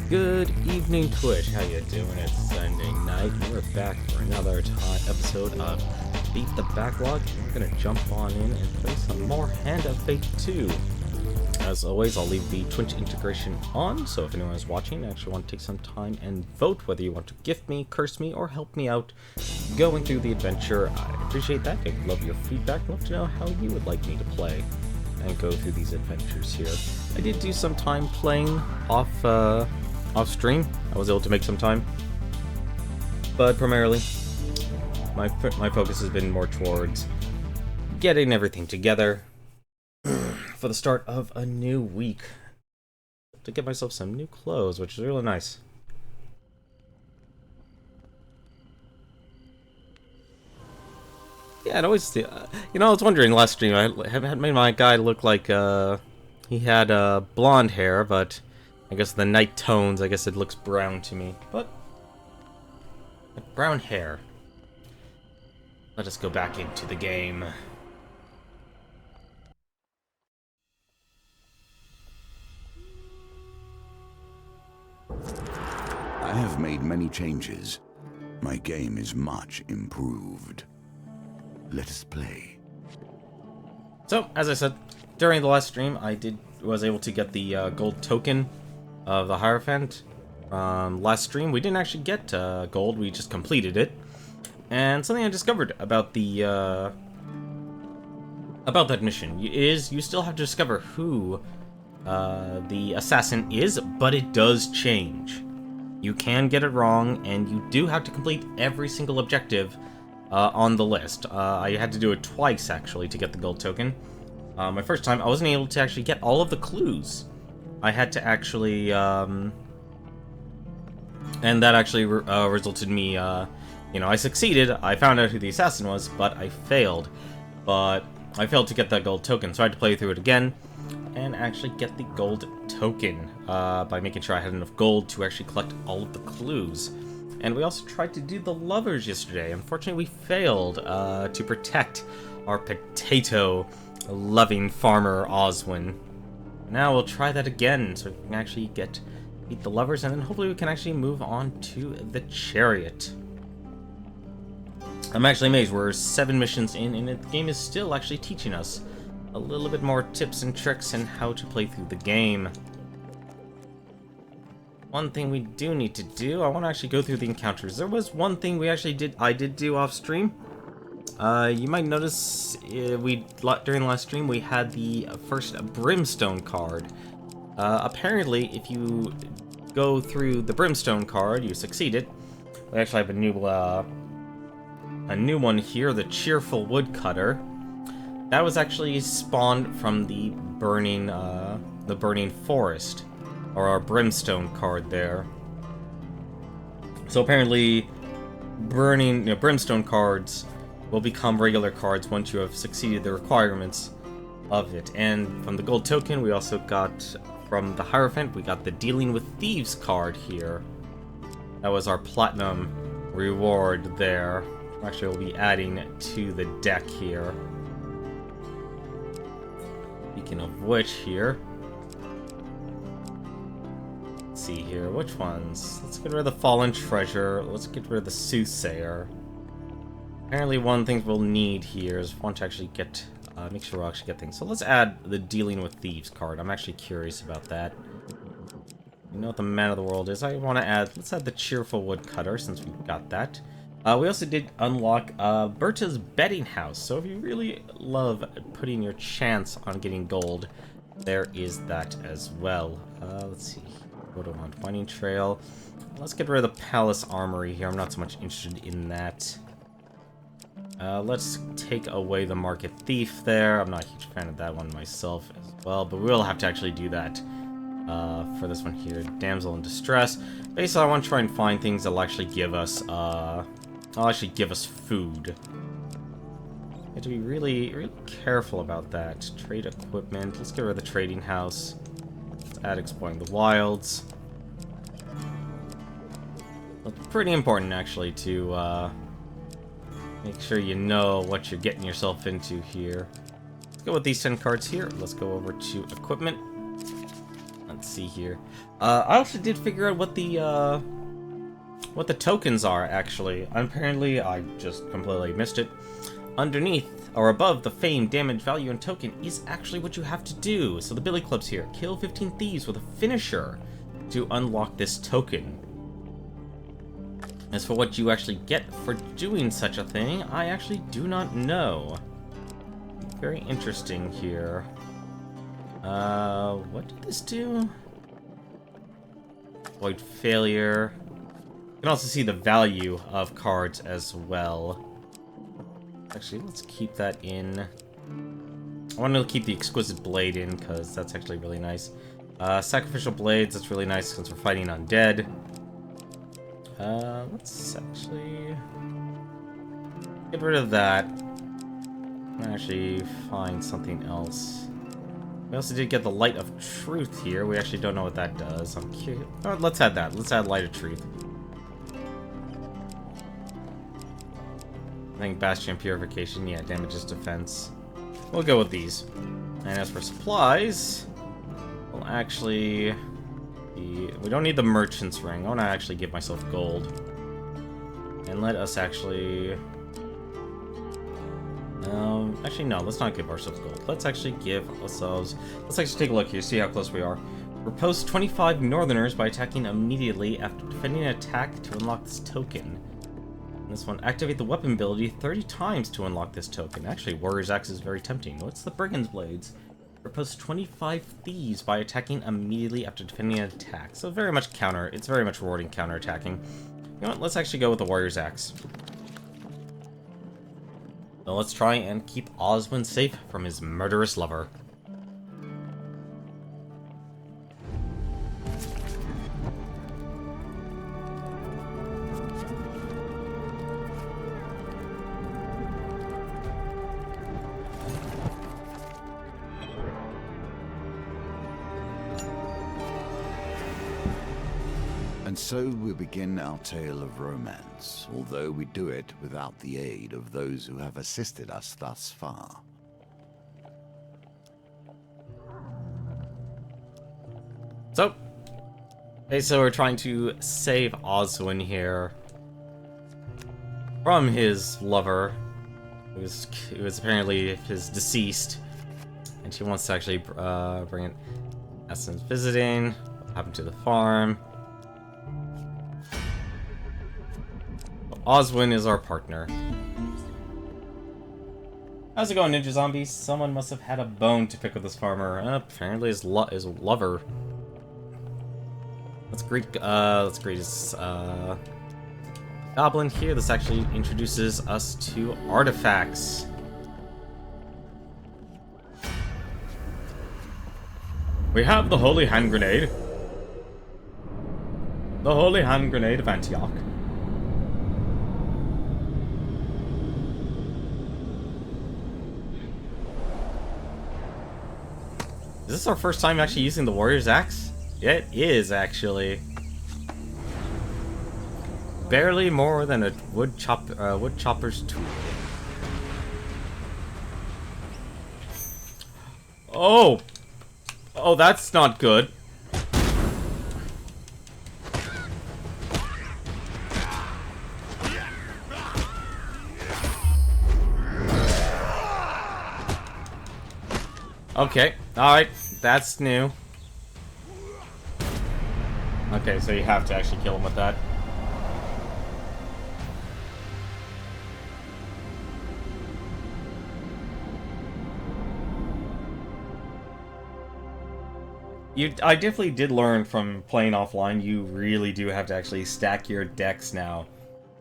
Good evening, Twitch. How you doing? It's Sunday night, and we're back for another episode of Beat the Backlog. We're gonna jump on in and play some more Hand of Fate 2. As always, I'll leave the Twitch integration on, so if anyone is watching and actually want to take some time and vote whether you want to gift me, curse me, or help me out going through the adventure, I appreciate that. I'd love your feedback. Love to know how you would like me to play and go through these adventures here. I did do some time playing off stream. I was able to make some time, but primarily my focus has been more towards getting everything together for the start of a new week, to get myself some new clothes, which is really nice. Yeah, it always, I was wondering last stream, I had made my guy look like, he had, blonde hair, but I guess the night tones, I guess it looks brown to me, but brown hair. Let us go back into the game. I have made many changes. My game is much improved. Let us play. So, as I said, during the last stream, I was able to get the gold token of the Hierophant. Last stream, we didn't actually get gold, we just completed it. And something I discovered about the about that mission is you still have to discover who the assassin is, but it does change. You can get it wrong, and you do have to complete every single objective on the list. I had to do it twice, actually, to get the gold token. My first time, I wasn't able to actually get all of the clues. I had to actually, and that actually resulted in me, I succeeded, I found out who the assassin was, but I failed. But I failed to get that gold token, so I had to play through it again, and actually get the gold token, by making sure I had enough gold to actually collect all of the clues. And we also tried to do the lovers yesterday. Unfortunately, we failed to protect our potato-loving farmer Oswin. Now we'll try that again, so we can actually beat the lovers, and then hopefully we can actually move on to the chariot. I'm actually amazed. We're 7 missions in, and the game is still actually teaching us a little bit more tips and tricks and how to play through the game. One thing we do need to do, I want to actually go through the encounters. There was one thing I did do off stream. You might notice during the last stream we had the first Brimstone card. Apparently, if you go through the Brimstone card, you succeeded. We actually have a new one here, the Cheerful Woodcutter. That was actually spawned from the burning forest, or our Brimstone card there. So apparently, Brimstone cards will become regular cards once you have succeeded the requirements of it. And from the gold token, we also got, from the Hierophant, we got the Dealing with Thieves card here. That was our platinum reward there. Actually, we'll be adding to the deck here. Speaking of which here, let's see here, which ones? Let's get rid of the Fallen Treasure. Let's get rid of the Soothsayer. Apparently one thing we'll need here is want to actually get, make sure we'll actually get things. So let's add the Dealing with Thieves card. I'm actually curious about that. You know what the Man of the World is. Let's add the Cheerful Woodcutter since we've got that. We also did unlock Berta's Betting House. So if you really love putting your chance on getting gold, there is that as well. Let's see. Go to Finding Trail. Let's get rid of the Palace Armory here. I'm not so much interested in that. Let's take away the Market Thief there. I'm not a huge fan of that one myself as well, but we'll have to actually do that for this one here. Damsel in Distress. Basically, I want to try and find things that'll actually give us, food. You have to be really, really careful about that. Trade equipment. Let's get rid of the trading house. Let's add Exploring the Wilds. It's pretty important, actually, to make sure you know what you're getting yourself into here. Let's go with these 10 cards here. Let's go over to equipment. let's see here. I also did figure out what the tokens are, actually. Apparently, I just completely missed it. Underneath, or above the fame, damage, value, and token is actually what you have to do. So the Billy Club's here. Kill 15 thieves with a finisher to unlock this token. As for what you actually get for doing such a thing, I actually do not know. Very interesting here. What did this do? Avoid failure. You can also see the value of cards as well. Actually, let's keep that in. I want to keep the Exquisite Blade in, because that's actually really nice. Sacrificial Blades, that's really nice since we're fighting undead. Let's actually get rid of that. And actually find something else. We also did get the Light of Truth here. We actually don't know what that does. I'm curious. Oh, let's add that. Let's add Light of Truth. I think Bastion Purification, yeah, damages defense. We'll go with these. And as for supplies, we'll actually... We don't need the Merchant's Ring. I want to actually give myself gold. And let us actually... actually, no, let's not give ourselves gold. Let's actually give ourselves... Let's actually take a look here, see how close we are. Repulse 25 Northerners by attacking immediately after defending an attack to unlock this token. And this one, activate the weapon ability 30 times to unlock this token. Actually, Warrior's Axe is very tempting. What's the Brigand's Blades? Repulse 25 thieves by attacking immediately after defending an attack. So very much counter. It's very much rewarding counter-attacking. You know what? Let's actually go with the Warrior's Axe. So let's try and keep Oswin safe from his murderous lover. And so we begin our tale of romance, although we do it without the aid of those who have assisted us thus far. So we're trying to save Oswin here from his lover, who was apparently his deceased, and she wants to actually bring in Essence visiting. What happened to the farm? Oswin is our partner. How's it going, Ninja Zombies? Someone must have had a bone to pick with this farmer. Apparently his lover. Let's greet his goblin here. This actually introduces us to artifacts. We have the Holy Hand Grenade. The Holy Hand Grenade of Antioch. Is this our first time actually using the Warrior's Axe? Yeah, it is, actually. Barely more than a wood chopper's tool. Oh! Oh, that's not good. Okay, alright, that's new. Okay, so you have to actually kill him with that. I definitely did learn from playing offline, you really do have to actually stack your decks now.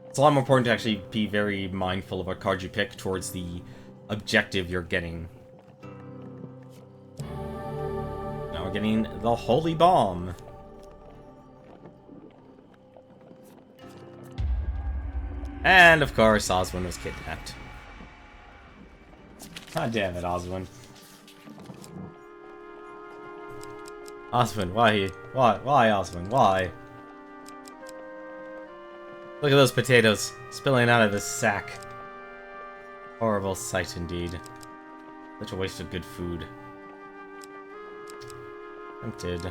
It's a lot more important to actually be very mindful of what card you pick towards the objective you're getting. Now we're getting the Holy Bomb. And of course, Oswin was kidnapped. God damn it, Oswin. Oswin, why? Why, Oswin? Why? Look at those potatoes spilling out of his sack. Horrible sight indeed. Such a waste of good food. Tempted.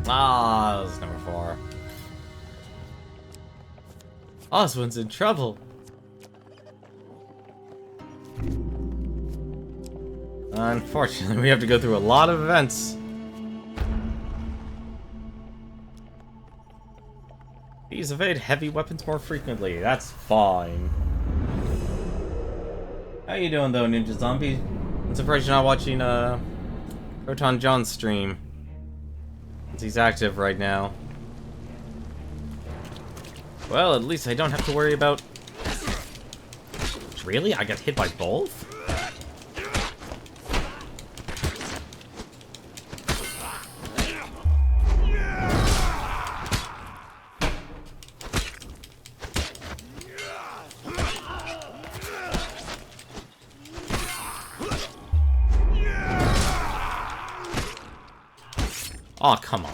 Ah, that was number 4. Oswald's in trouble. Unfortunately, we have to go through a lot of events. These evade heavy weapons more frequently. That's fine. How you doing though, Ninja Zombie? I'm surprised you're not watching Proton John's stream. Since he's active right now. Well, at least I don't have to worry about... Really? I got hit by both? Oh, come on.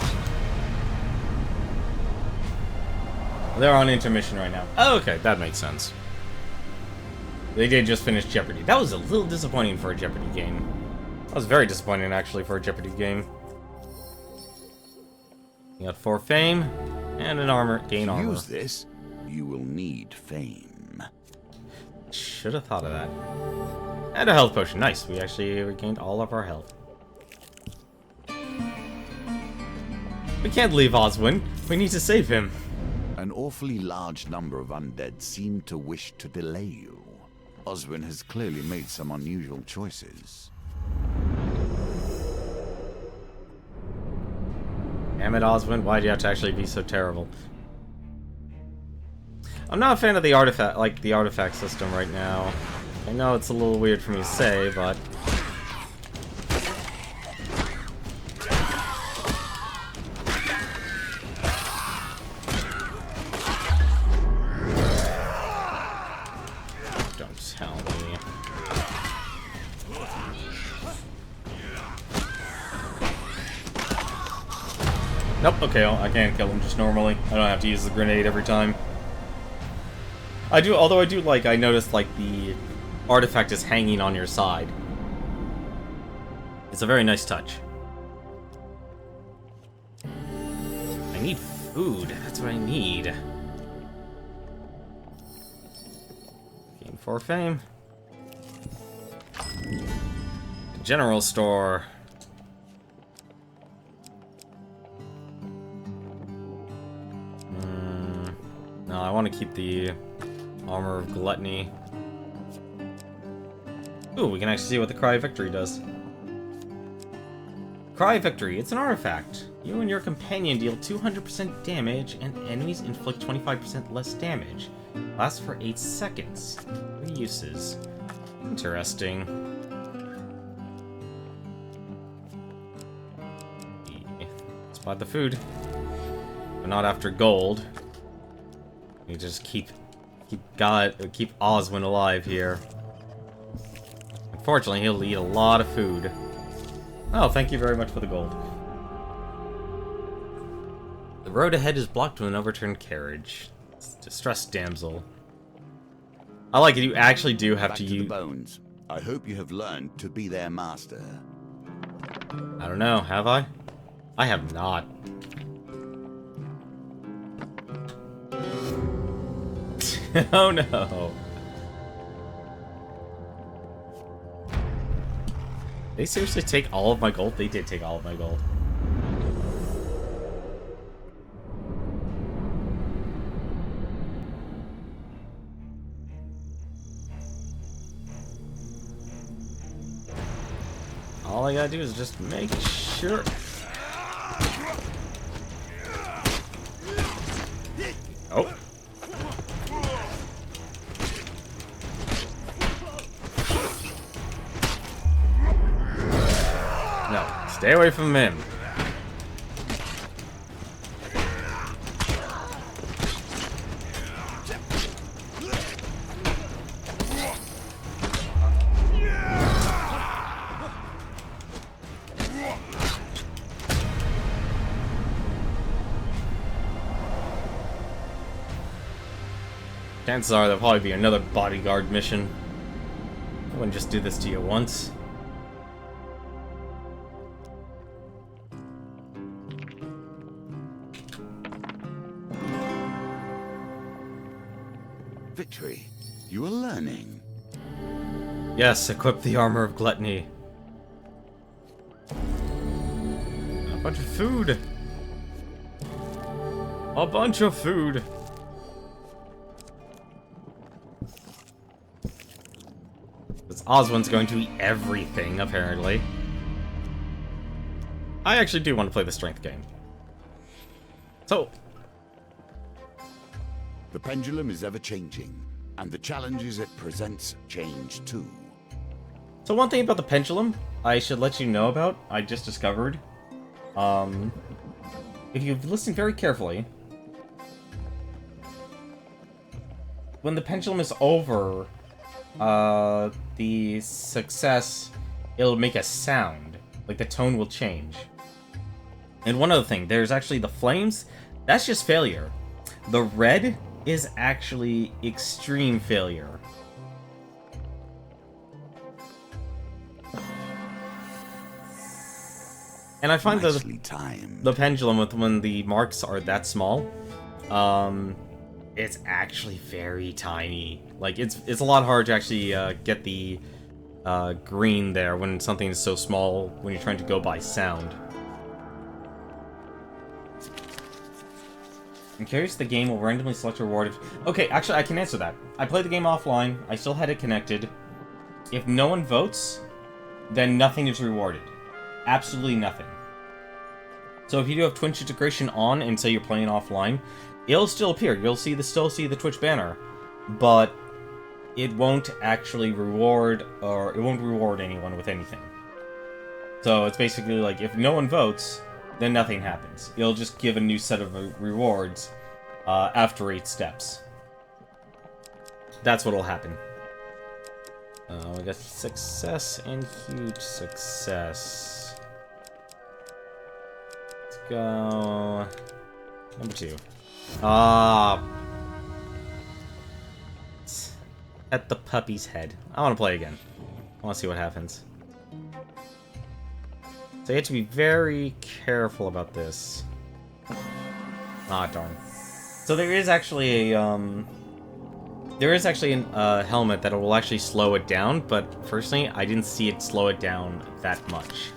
They're on intermission right now. Oh, okay, that makes sense. They did just finish Jeopardy. That was a little disappointing for a Jeopardy game. That was very disappointing, actually, for a Jeopardy game. You got 4 fame, and an armor, gain armor. To use this, you will need fame. Should have thought of that. And a health potion. Nice, we actually regained all of our health. We can't leave Oswin. We need to save him. An awfully large number of undead seem to wish to delay you. Oswin has clearly made some unusual choices. Damn it, Oswin. Why do you have to actually be so terrible? I'm not a fan of the artifact system right now. I know it's a little weird for me to say, but... Nope, okay, I can kill him just normally. I don't have to use the grenade every time. I do, although I noticed, like, the artifact is hanging on your side. It's a very nice touch. I need food, that's what I need. Gain 4 fame. General store. No, I want to keep the armor of gluttony. Ooh, we can actually see what the Cry of Victory does. Cry of Victory, it's an artifact. You and your companion deal 200% damage, and enemies inflict 25% less damage. Lasts for 8 seconds. 3 uses. Interesting. Let's buy the food. But not after gold. We just keep Oswin alive here. Unfortunately, he'll eat a lot of food. Oh, thank you very much for the gold. The road ahead is blocked with an overturned carriage. It's distressed damsel. I like it. You actually do have to use the bones. I hope you have learned to be their master. I don't know. Have I? I have not. Oh no. They seriously take all of my gold? They did take all of my gold. All I gotta do is just make sure. Oh. Stay away from him. Chances are there'll probably be another bodyguard mission. I wouldn't just do this to you once. victory. You are learning. Yes, equip the armor of gluttony. A bunch of food. A bunch of food. This Oswin's going to eat everything, apparently. I actually do want to play the strength game. So, The pendulum is ever changing, and the challenges it presents change too. So one thing about the pendulum, I should let you know about, I just discovered. If you've listened very carefully, when the pendulum is over, the success, it'll make a sound. Like the tone will change. And one other thing, there's actually the flames, that's just failure. The red is actually extreme failure. And I find that the pendulum, when the marks are that small, it's actually very tiny. Like, it's a lot hard to actually get the green there when something is so small when you're trying to go by sound. I'm curious the game will randomly select a reward if... Okay, actually, I can answer that. I played the game offline. I still had it connected. If no one votes, then nothing is rewarded. Absolutely nothing. So if you do have Twitch integration on and say you're playing offline, it'll still appear. You'll still see the Twitch banner, but it won't actually reward, or it won't reward anyone with anything. So it's basically like, if no one votes, then nothing happens. It'll just give a new set of rewards after 8 steps. That's what'll happen. We got success and huge success. Let's go... Number 2. At the puppy's head. I want to play again. I want to see what happens. So you have to be very careful about this. Ah, darn. So there is actually a, helmet that will actually slow it down, but personally, I didn't see it slow it down that much.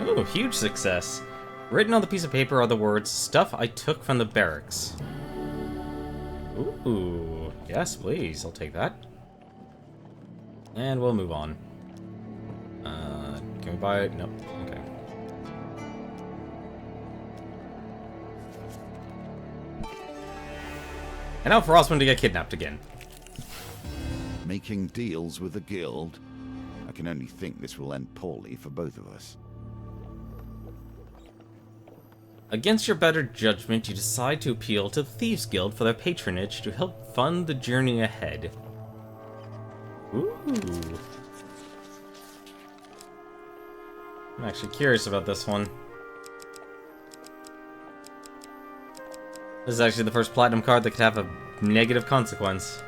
Ooh, huge success. Written on the piece of paper are the words, "Stuff I took from the barracks." Ooh, yes, please, I'll take that. And we'll move on. Can we buy it? Nope. Okay. And now for Osmond to get kidnapped again. Making deals with the guild? I can only think this will end poorly for both of us. Against your better judgment, you decide to appeal to the Thieves Guild for their patronage to help fund the journey ahead. Ooh. I'm actually curious about this one. This is actually the first platinum card that could have a negative consequence.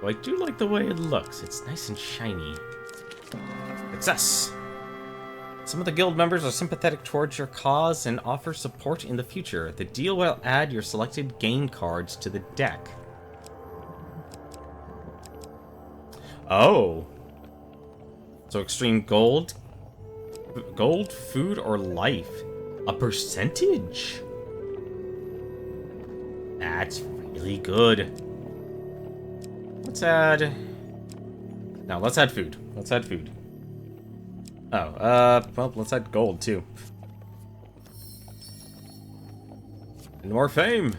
Oh, I do like the way it looks. It's nice and shiny. Success! Some of the guild members are sympathetic towards your cause and offer support in the future. The deal will add your selected game cards to the deck. Oh! So extreme gold? Gold, food, or life? A percentage? That's really good. Let's add... No, let's add food. Let's add food. Oh, well, let's add gold, too. And more fame!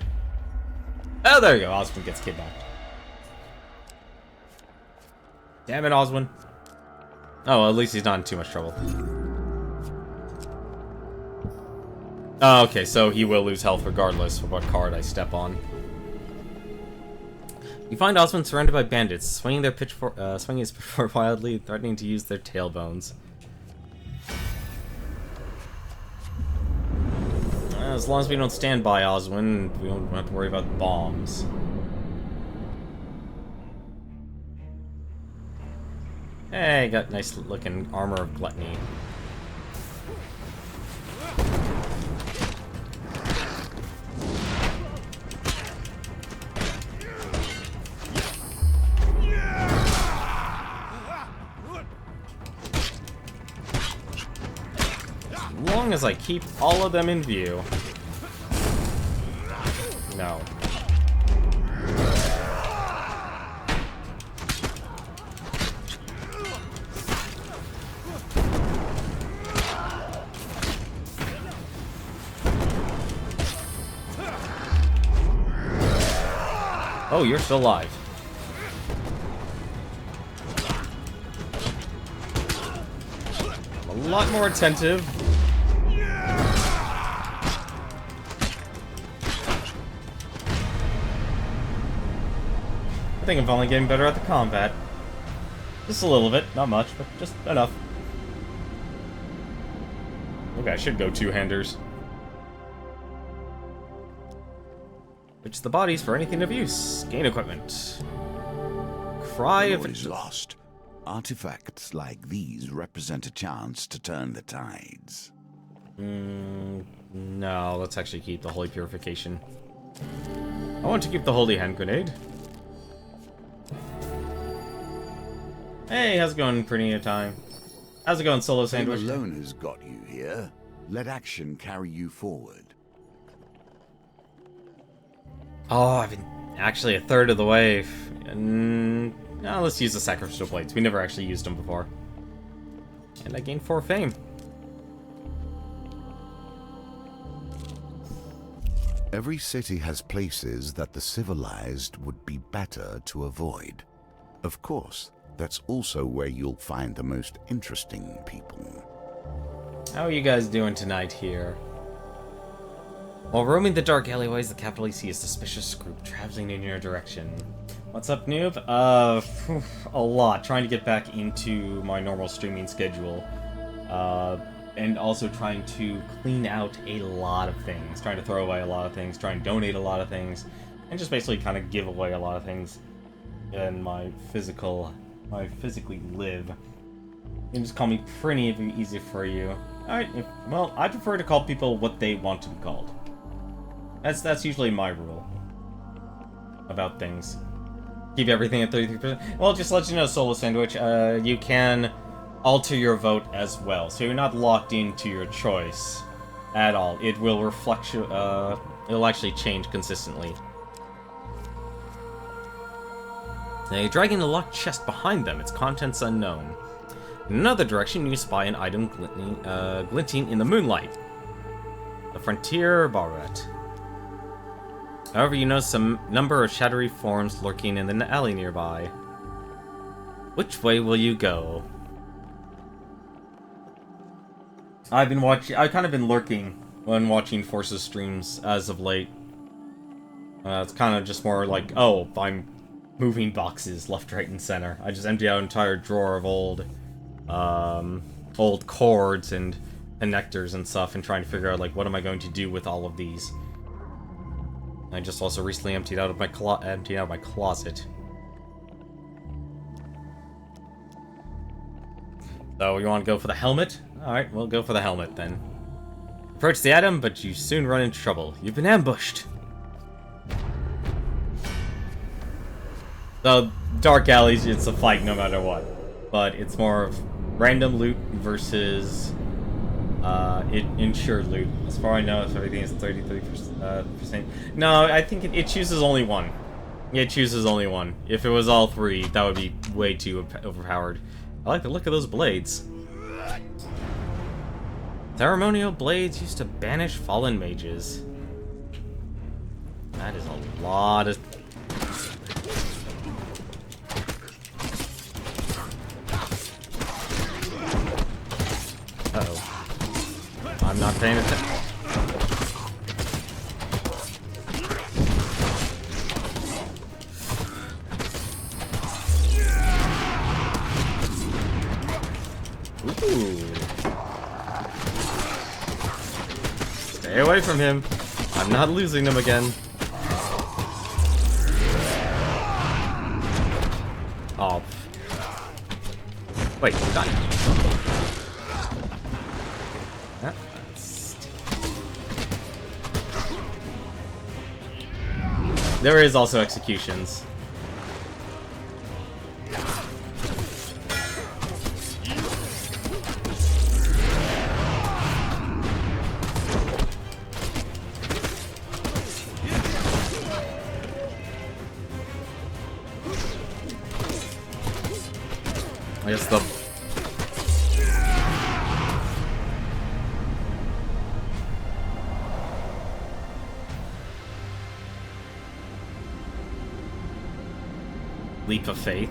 Oh, there you go. Oswin gets kidnapped. Damn it, Oswin. Oh, well, at least he's not in too much trouble. Oh, okay, so he will lose health regardless of what card I step on. You find Oswin surrounded by bandits, swinging his pitchfork wildly, threatening to use their tailbones. As long as we don't stand by Oswin, we don't have to worry about bombs. Hey, got nice looking armor of gluttony. As long as I keep all of them in view. No. Oh, you're still alive. I'm a lot more attentive. I think I'm finally getting better at the combat. Just a little bit, not much, but just enough. Okay, I should go two-handers. Which the bodies for anything of use. Gain equipment. Cry of... All is lost. Artifacts like these represent a chance to turn the tides. No, let's actually keep the Holy Purification. I want to keep the Holy Hand Grenade. Hey, how's it going, Pretty Time? How's it going, Solo Sandwich? Fame alone has got you here. Let action carry you forward. Oh, I've been actually a third of the way. Now let's use the Sacrificial Blades. We never actually used them before. And I gained 4 fame. Every city has places that the civilized would be better to avoid. Of course, that's also where you'll find the most interesting people. How are you guys doing tonight here? While roaming the dark alleyways, the capital you see a suspicious group traveling in your direction. What's up, noob? A lot. Trying to get back into my normal streaming schedule. And also trying to clean out a lot of things. Trying to throw away a lot of things. Trying to donate a lot of things. And just basically kind of give away a lot of things in my physically live. You can just call me Pretty if it's easier for you. Alright, well, I prefer to call people what they want to be called. That's usually my rule about things. Keep everything at 33%. Well, just to let you know, Solo Sandwich, you can alter your vote as well. So you're not locked into your choice at all. It will reflect, it'll actually change consistently. Now you're dragging a locked chest behind them, its contents unknown. In another direction, you spy an item glinting in the moonlight. The Frontier Barret. However, you notice a number of shadowy forms lurking in the alley nearby. Which way will you go? I've kind of been lurking when watching Forces streams as of late. It's kind of just more like, oh, I'm moving boxes left, right, and center. I just empty out an entire drawer of old cords and connectors and stuff and trying to figure out, like, what am I going to do with all of these. I just also recently emptied out my closet. So you want to go for the helmet? Alright, we'll go for the helmet then. Approach the item, but you soon run into trouble. You've been ambushed. The dark alleys, it's a fight no matter what. But it's more of random loot versus insured loot. As far as I know, if everything is 33%. No, I think it chooses only one. It chooses only one. If it was all 3, that would be way too overpowered. I like the look of those blades. Ceremonial blades used to banish fallen mages. That is a lot of... Uh-oh. I'm not paying attention. Ooh. Stay away from him. I'm not losing him again. Oh. Wait, got it. There is also executions. I guess the... Leap of faith.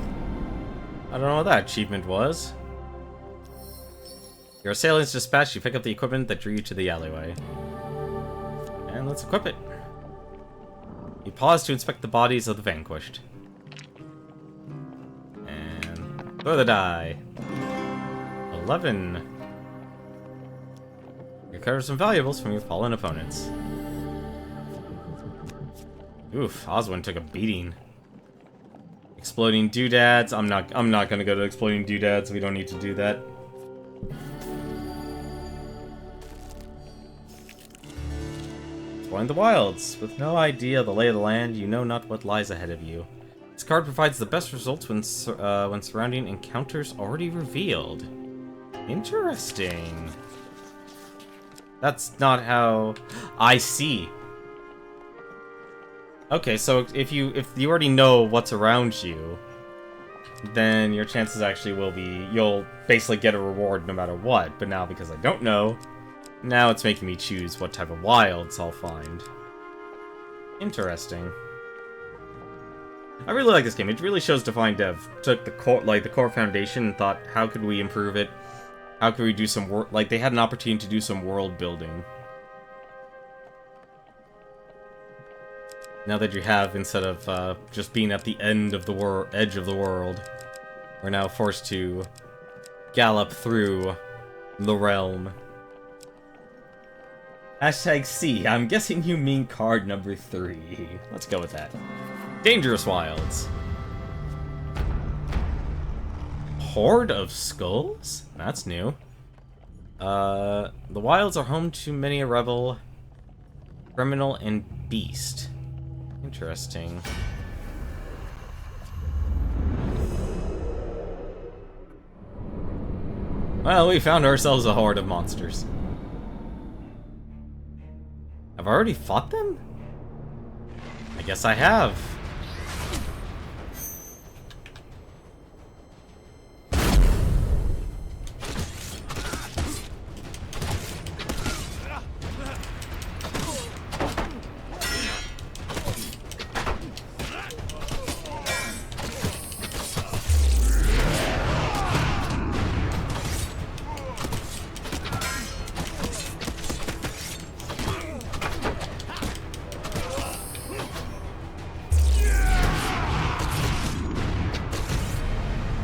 I don't know what that achievement was. Your assailant's dispatched, you pick up the equipment that drew you to the alleyway. And let's equip it. You pause to inspect the bodies of the vanquished. And throw the die. 11. Recover some valuables from your fallen opponents. Oof, Oswin took a beating. Exploding doodads. I'm not gonna go to exploding doodads. We don't need to do that. Exploring the wilds. With no idea of the lay of the land, you know not what lies ahead of you. This card provides the best results when surrounding encounters already revealed. Interesting. That's not how I see. Okay, so if you already know what's around you, then your chances actually will be you'll basically get a reward no matter what. But now because I don't know, now it's making me choose what type of wilds I'll find. Interesting. I really like this game. It really shows Define Dev took the core foundation and thought, how could we improve it? How could we do some work? Like, they had an opportunity to do some world building. Now that you have, instead of just being at the end of the edge of the world, we're now forced to gallop through the realm. Hashtag C. I'm guessing you mean card number 3. Let's go with that. Dangerous Wilds. Horde of Skulls? That's new. The wilds are home to many a rebel, criminal, and beast. Interesting. Well, we found ourselves a horde of monsters. Have I already fought them? I guess I have.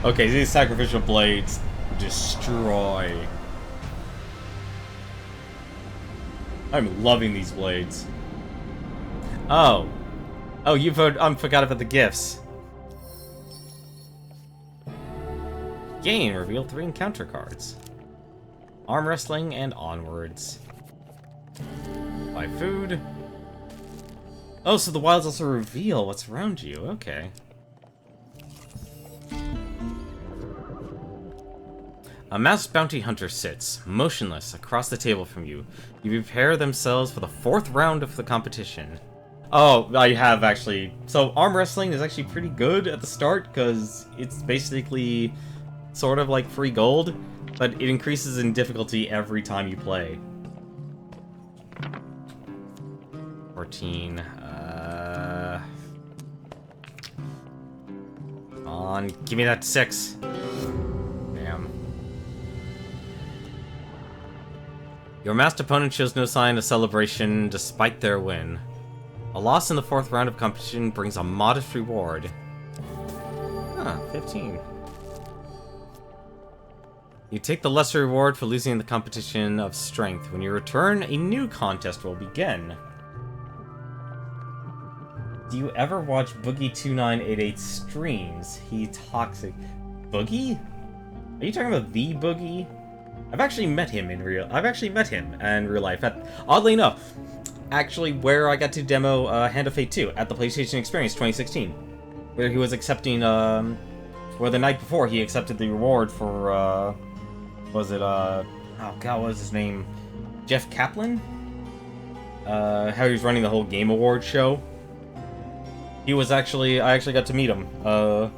Okay, these sacrificial blades destroy. I'm loving these blades. Oh. Oh, you forgot about the gifts. Gain, reveal 3 encounter cards. Arm wrestling and onwards. Buy food. Oh, so the wilds also reveal what's around you. Okay. A masked bounty hunter sits, motionless, across the table from you. You prepare themselves for the 4th round of the competition. Oh, I have actually... So, arm wrestling is actually pretty good at the start, because it's basically sort of like free gold, but it increases in difficulty every time you play. 14, Come on, give me that 6. Damn. Your masked opponent shows no sign of celebration despite their win. A loss in the 4th round of competition brings a modest reward. Huh, 15. You take the lesser reward for losing the competition of strength. When you return, a new contest will begin. Do you ever watch Boogie2988 streams? He toxic. Boogie? Are you talking about the Boogie? I've actually met him in real life. Oddly enough, actually where I got to demo Hand of Fate 2 at the PlayStation Experience 2016, where he was accepting where the night before he accepted the reward for oh god, what was his name? Jeff Kaplan? How he was running the whole Game Awards show. I actually got to meet him. I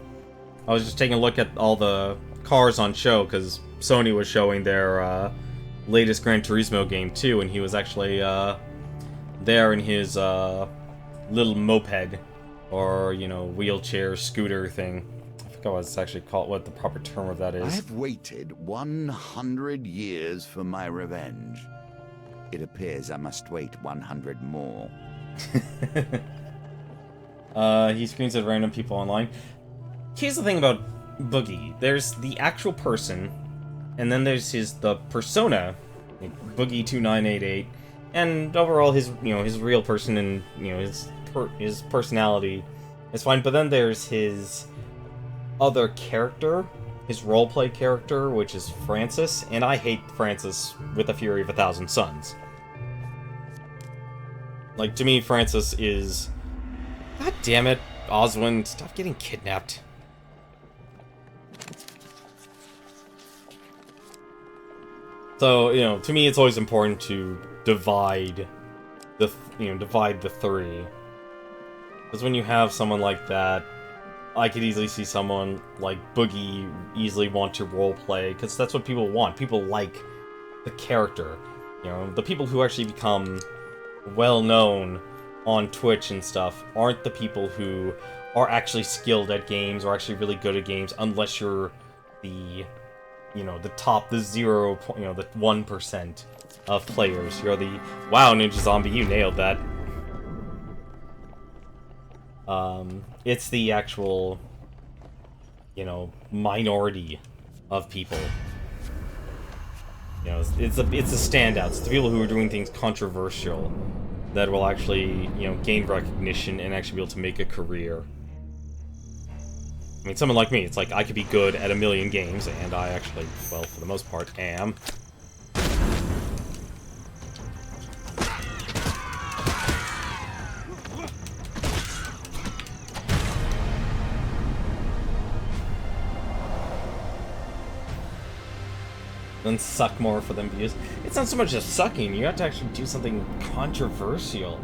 was just taking a look at all the cars on show, because Sony was showing their latest Gran Turismo game too, and he was actually there in his little moped, or, you know, wheelchair scooter thing. I forgot what it's actually called, what the proper term of that is. I've waited 100 years for my revenge. It appears I must wait 100 more. He screams at random people online. Here's the thing about Boogie. There's the actual person, and then there's the persona, like Boogie2988, and overall his real person and, you know, his personality is fine. But then there's his other character, his roleplay character, which is Francis, and I hate Francis with the fury of 1,000 suns. Like, to me, Francis is... God damn it, Oswin, stop getting kidnapped. So, you know, to me it's always important to divide the three. Because when you have someone like that, I could easily see someone like Boogie easily want to roleplay, because that's what people want. People like the character. You know, the people who actually become well-known on Twitch and stuff aren't the people who are actually skilled at games or actually really good at games, unless you're the, you know, the 1% of players. You're the, wow, Ninja Zombie, you nailed that. It's the actual, you know, minority of people. You know, it's the standouts. It's the people who are doing things controversial that will actually, you know, gain recognition and actually be able to make a career. I mean, someone like me, it's like I could be good at a million games, and I actually, well, for the most part, am. Then suck more for them views. It's not so much as sucking, you have to actually do something controversial.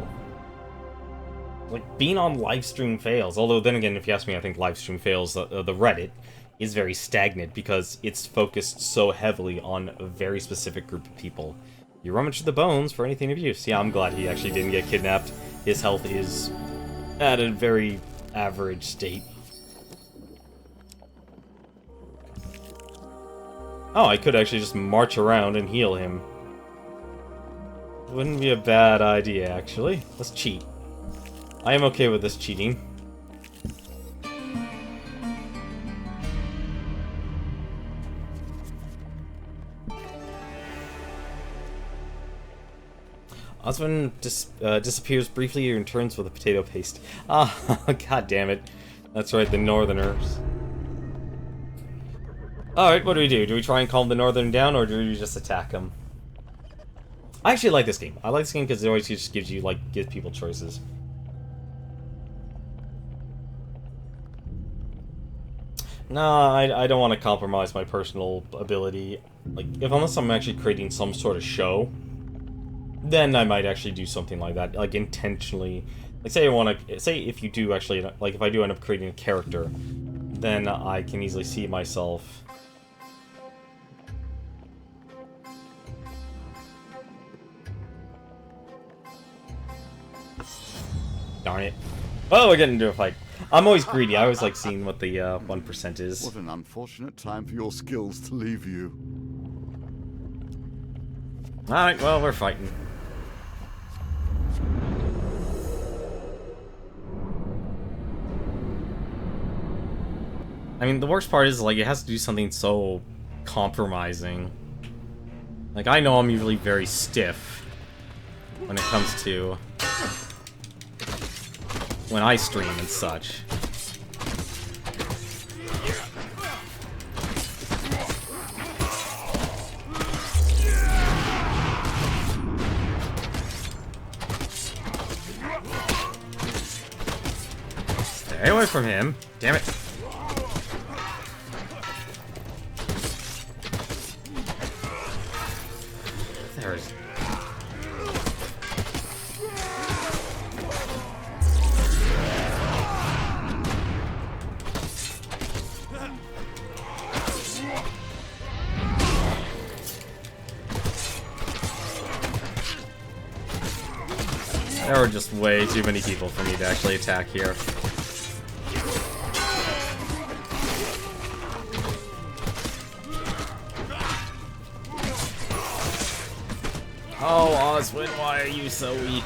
Like, being on livestream fails. Although, then again, if you ask me, I think livestream fails, the Reddit, is very stagnant because it's focused so heavily on a very specific group of people. You rummage through the bones for anything of use. Yeah, I'm glad he actually didn't get kidnapped. His health is at a very average state. Oh, I could actually just march around and heal him. Wouldn't be a bad idea, actually. Let's cheat. I am okay with this cheating. Osmond disappears briefly and returns with a potato paste. Ah, god damn it. That's right, the Northerners. Alright, what do we do? Do we try and calm the Northern down, or do we just attack them? I actually like this game. I like this game because it always just gives you, like, gives people choices. No, I don't want to compromise my personal ability. Like, unless I'm actually creating some sort of show, then I might actually do something like that, like intentionally. Like, say if you do actually, like, if I do end up creating a character, then I can easily see myself. Darn it. Oh, we're getting into a fight. I'm always greedy. I always like seeing what the 1% is. What an unfortunate time for your skills to leave you. Alright, well, we're fighting. I mean, the worst part is, like, it has to do something so compromising. Like, I know I'm usually very stiff when it comes to when I stream and such. Stay away from him. Damn it. There's... There are just way too many people for me to actually attack here. Oh, Oswin, why are you so weak?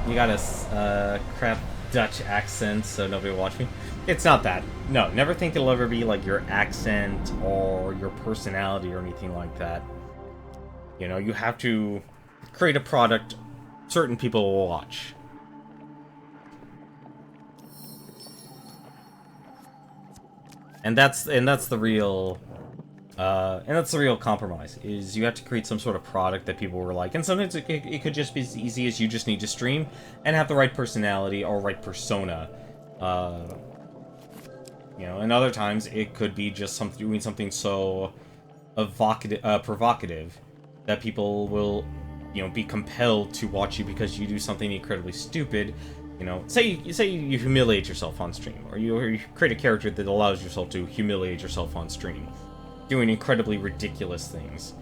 You got a crap Dutch accent, so nobody will watch me. It's not that. No, never think it'll ever be like your accent or your personality or anything like that. You know, you have to create a product certain people will watch. And that's the real compromise, is you have to create some sort of product that people were like, and sometimes it could just be as easy as you just need to stream and have the right personality or right persona. You know, and other times it could be just doing something so provocative that people will, you know, be compelled to watch you because you do something incredibly stupid. You know, say you humiliate yourself on stream, or you create a character that allows yourself to humiliate yourself on stream, doing incredibly ridiculous things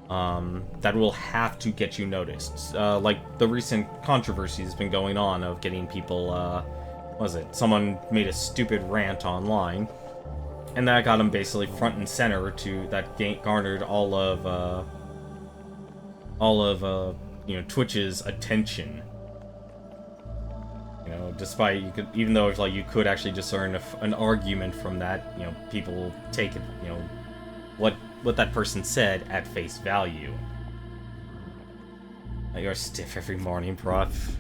that will have to get you noticed. Like the recent controversy has been going on of getting people, what was it? Someone made a stupid rant online, and that got him basically front and center that garnered all of you know, Twitch's attention. You know, despite even though it's like you could actually discern an argument from that, you know, people take it, you know, what that person said at face value. You're stiff every morning, prof.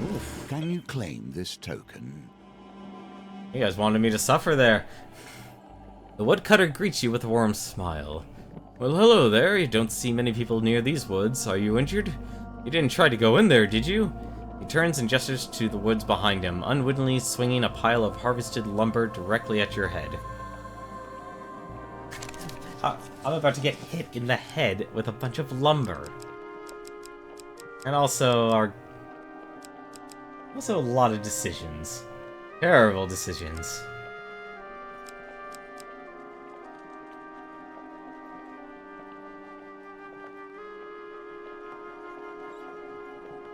Oof. Can you claim this token? You guys wanted me to suffer there. The woodcutter greets you with a warm smile. Well, hello there. You don't see many people near these woods. Are you injured? You didn't try to go in there, did you? He turns and gestures to the woods behind him, unwittingly swinging a pile of harvested lumber directly at your head. I'm about to get hit in the head with a bunch of lumber. And also a lot of decisions. Terrible decisions.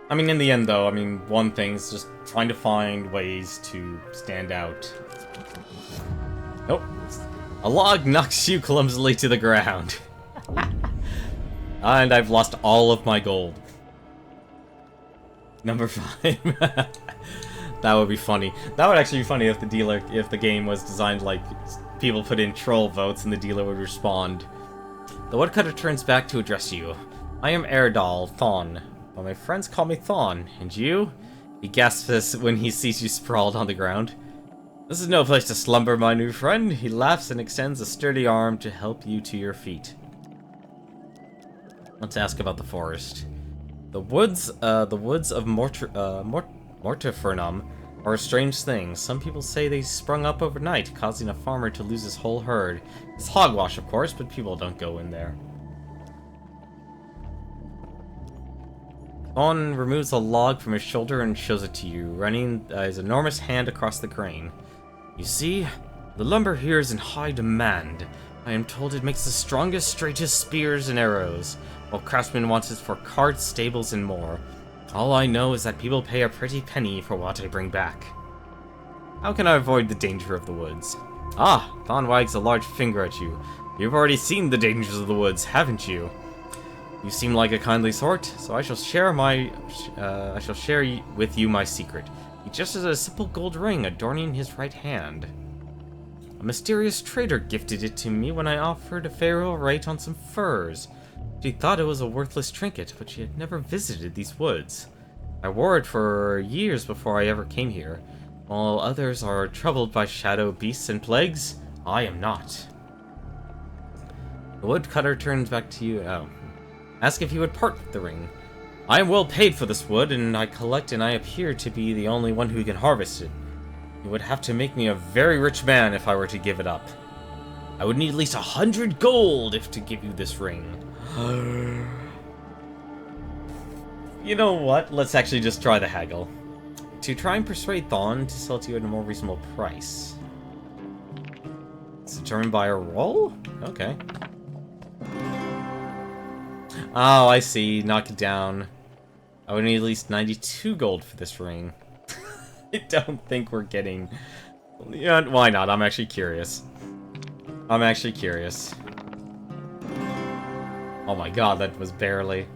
I mean, in the end, though, I mean, one thing's just trying to find ways to stand out. Nope. A log knocks you clumsily to the ground. And I've lost all of my gold. Number 5. That would be funny. That would actually be funny if the game was designed like people put in troll votes and the dealer would respond. The woodcutter turns back to address you. I am Erdal Thon. Well, my friends call me Thon, and you? He gasps when he sees you sprawled on the ground. This is no place to slumber, my new friend. He laughs and extends a sturdy arm to help you to your feet. Let's ask about the forest. The woods of Mortifernum are a strange thing. Some people say they sprung up overnight, causing a farmer to lose his whole herd. It's hogwash, of course, but people don't go in there. Thon removes a log from his shoulder and shows it to you, running his enormous hand across the grain. You see, the lumber here is in high demand. I am told it makes the strongest, straightest spears and arrows, while craftsmen want it for carts, stables, and more. All I know is that people pay a pretty penny for what I bring back. How can I avoid the danger of the woods? Ah, Thon wags a large finger at you. You've already seen the dangers of the woods, haven't you? You seem like a kindly sort, so I shall share with you my secret. He gestures at a simple gold ring adorning his right hand. A mysterious trader gifted it to me when I offered a fair rate on some furs. She thought it was a worthless trinket, but she had never visited these woods. I wore it for years before I ever came here. While others are troubled by shadow beasts and plagues, I am not. The woodcutter turns back to you. Oh. Ask if he would part with the ring. I am well paid for this wood, and I collect, and I appear to be the only one who can harvest it. You would have to make me a very rich man if I were to give it up. I would need at least 100 gold if to give you this ring. You know what? Let's actually just try the haggle. To try and persuade Thon to sell to you at a more reasonable price. It's determined by a roll? Okay. Oh, I see. Knock it down. I would need at least 92 gold for this ring. I don't think we're getting... Yeah, why not? I'm actually curious. I'm actually curious. Oh my god, that was barely...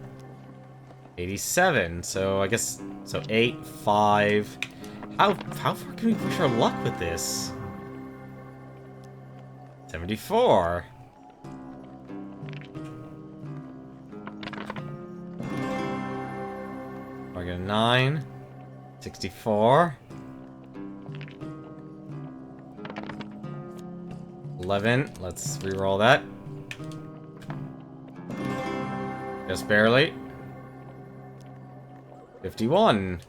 87, so I guess... So 8, 5... How far can we push our luck with this? 74. We're gonna 9. 64. 11. Let's reroll that. Just barely. 51.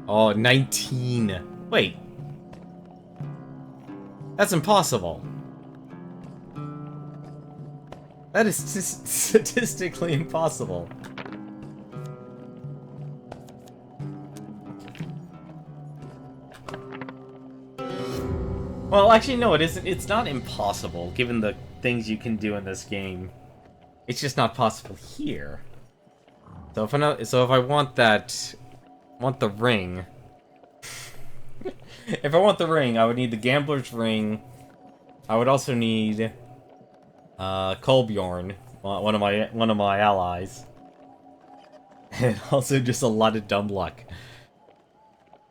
Oh, 19. Wait. That's impossible. That is statistically impossible. Well, actually, no, it isn't. It's not impossible, given the things you can do in this game. It's just not possible here. So if I want the ring. If I want the ring, I would need the gambler's ring. I would also need Kolbjorn, one of my allies, and also just a lot of dumb luck.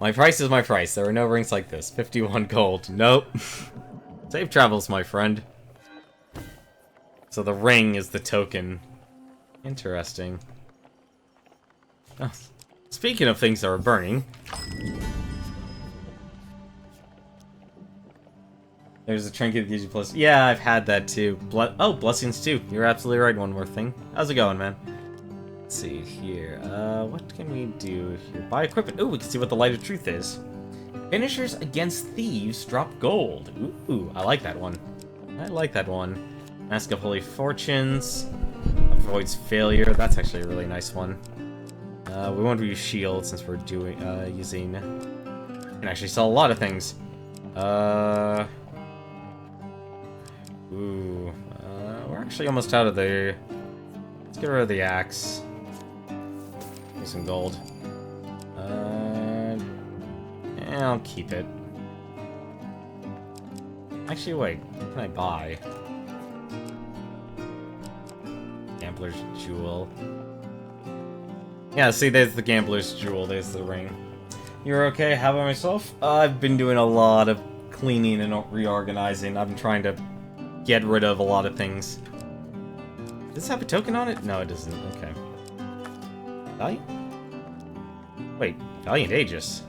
My price is my price. There are no rings like this. 51 gold. Nope. Safe travels, my friend. So the ring is the token. Interesting. Oh, speaking of things that are burning, there's a trinket that gives you plus. Yeah, I've had that too. Blessings too. You're absolutely right. One more thing. How's it going, man? Let's see here. What can we do here? Buy equipment. Ooh, we can see what the Light of Truth is. Finishers against thieves drop gold. Ooh, I like that one. I like that one. Mask of Holy Fortunes. Avoids failure. That's actually a really nice one. We want to use shield since we're doing using. Can actually sell a lot of things. We're actually almost out of the. Let's get rid of the axe. Use some gold. Yeah, I'll keep it. Actually, wait. What can I buy? Gambler's Jewel. Yeah, see, there's the Gambler's Jewel. There's the ring. You're okay? How about myself? I've been doing a lot of cleaning and reorganizing. I've been trying to get rid of a lot of things. Does this have a token on it? No, it doesn't. Okay. Valiant? Wait, Valiant Aegis.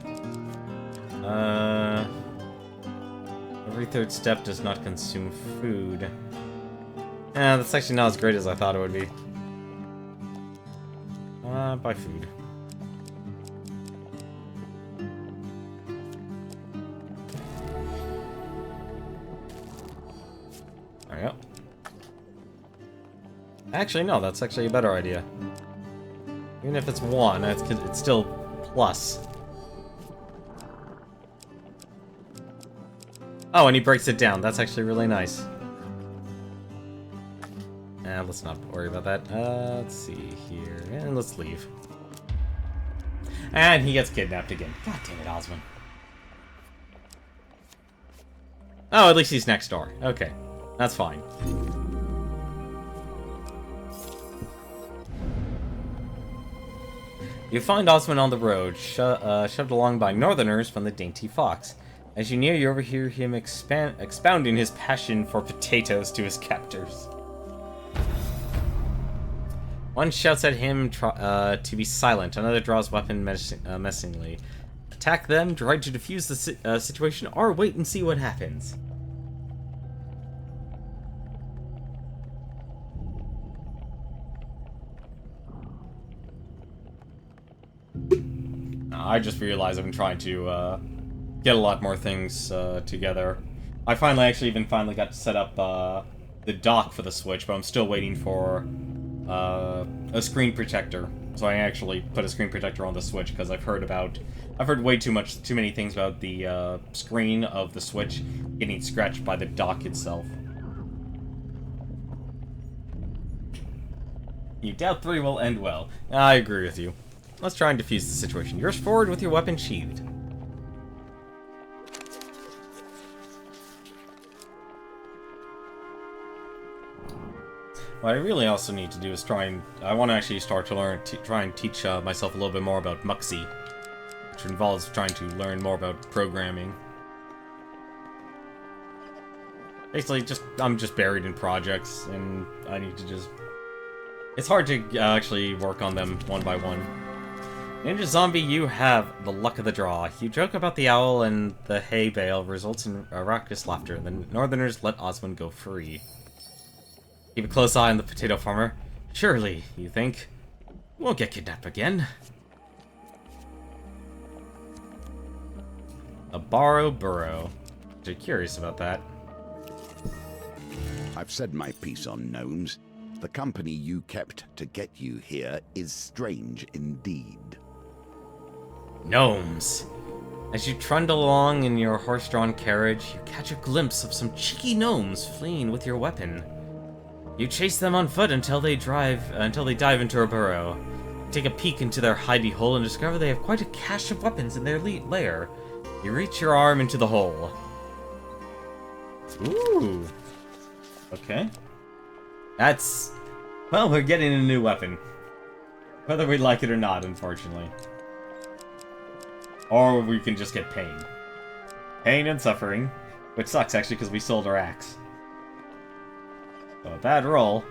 Every third step does not consume food. That's actually not as great as I thought it would be. Buy food. There we go. Actually, no, that's actually a better idea. Even if it's 1, it's still plus. Oh, and he breaks it down. That's actually really nice. Let's not worry about that. Let's see here. And let's leave. And he gets kidnapped again. God damn it, Osmond. Oh, at least he's next door. Okay. That's fine. You find Osmond on the road, shoved along by northerners from the Dainty Fox. As you near, you overhear him expounding his passion for potatoes to his captors. One shouts at him to be silent, another draws weapon menacingly. Attack them, try to defuse the situation, or wait and see what happens. I just realized I've been trying to get a lot more things together. I finally got to set up the dock for the Switch, but I'm still waiting for a screen protector. So I actually put a screen protector on the Switch because I've heard way too many things about the screen of the Switch getting scratched by the dock itself. You doubt 3 will end well. I agree with you. Let's try and defuse the situation. Yours forward with your weapon sheathed. What I really also need to do is I want to actually start to try and teach myself a little bit more about Muxy, which involves trying to learn more about programming. Basically, I'm just buried in projects, and I need to just... It's hard to actually work on them one by one. Ninja Zombie, you have the luck of the draw. You joke about the owl and the hay bale results in raucous laughter. The Northerners let Osmond go free. Keep a close eye on the potato farmer. Surely, you think, won't get kidnapped again. A borrowed burrow. You're curious about that. I've said my piece on gnomes. The company you kept to get you here is strange indeed. Gnomes. As you trundle along in your horse-drawn carriage, you catch a glimpse of some cheeky gnomes fleeing with your weapon. You chase them on foot until they dive into a burrow. You take a peek into their hidey hole and discover they have quite a cache of weapons in their lair. You reach your arm into the hole. Ooh. Okay. That's... Well, we're getting a new weapon. Whether we like it or not, unfortunately. Or we can just get pain. Pain and suffering. Which sucks, actually, because we sold our axe. So a bad roll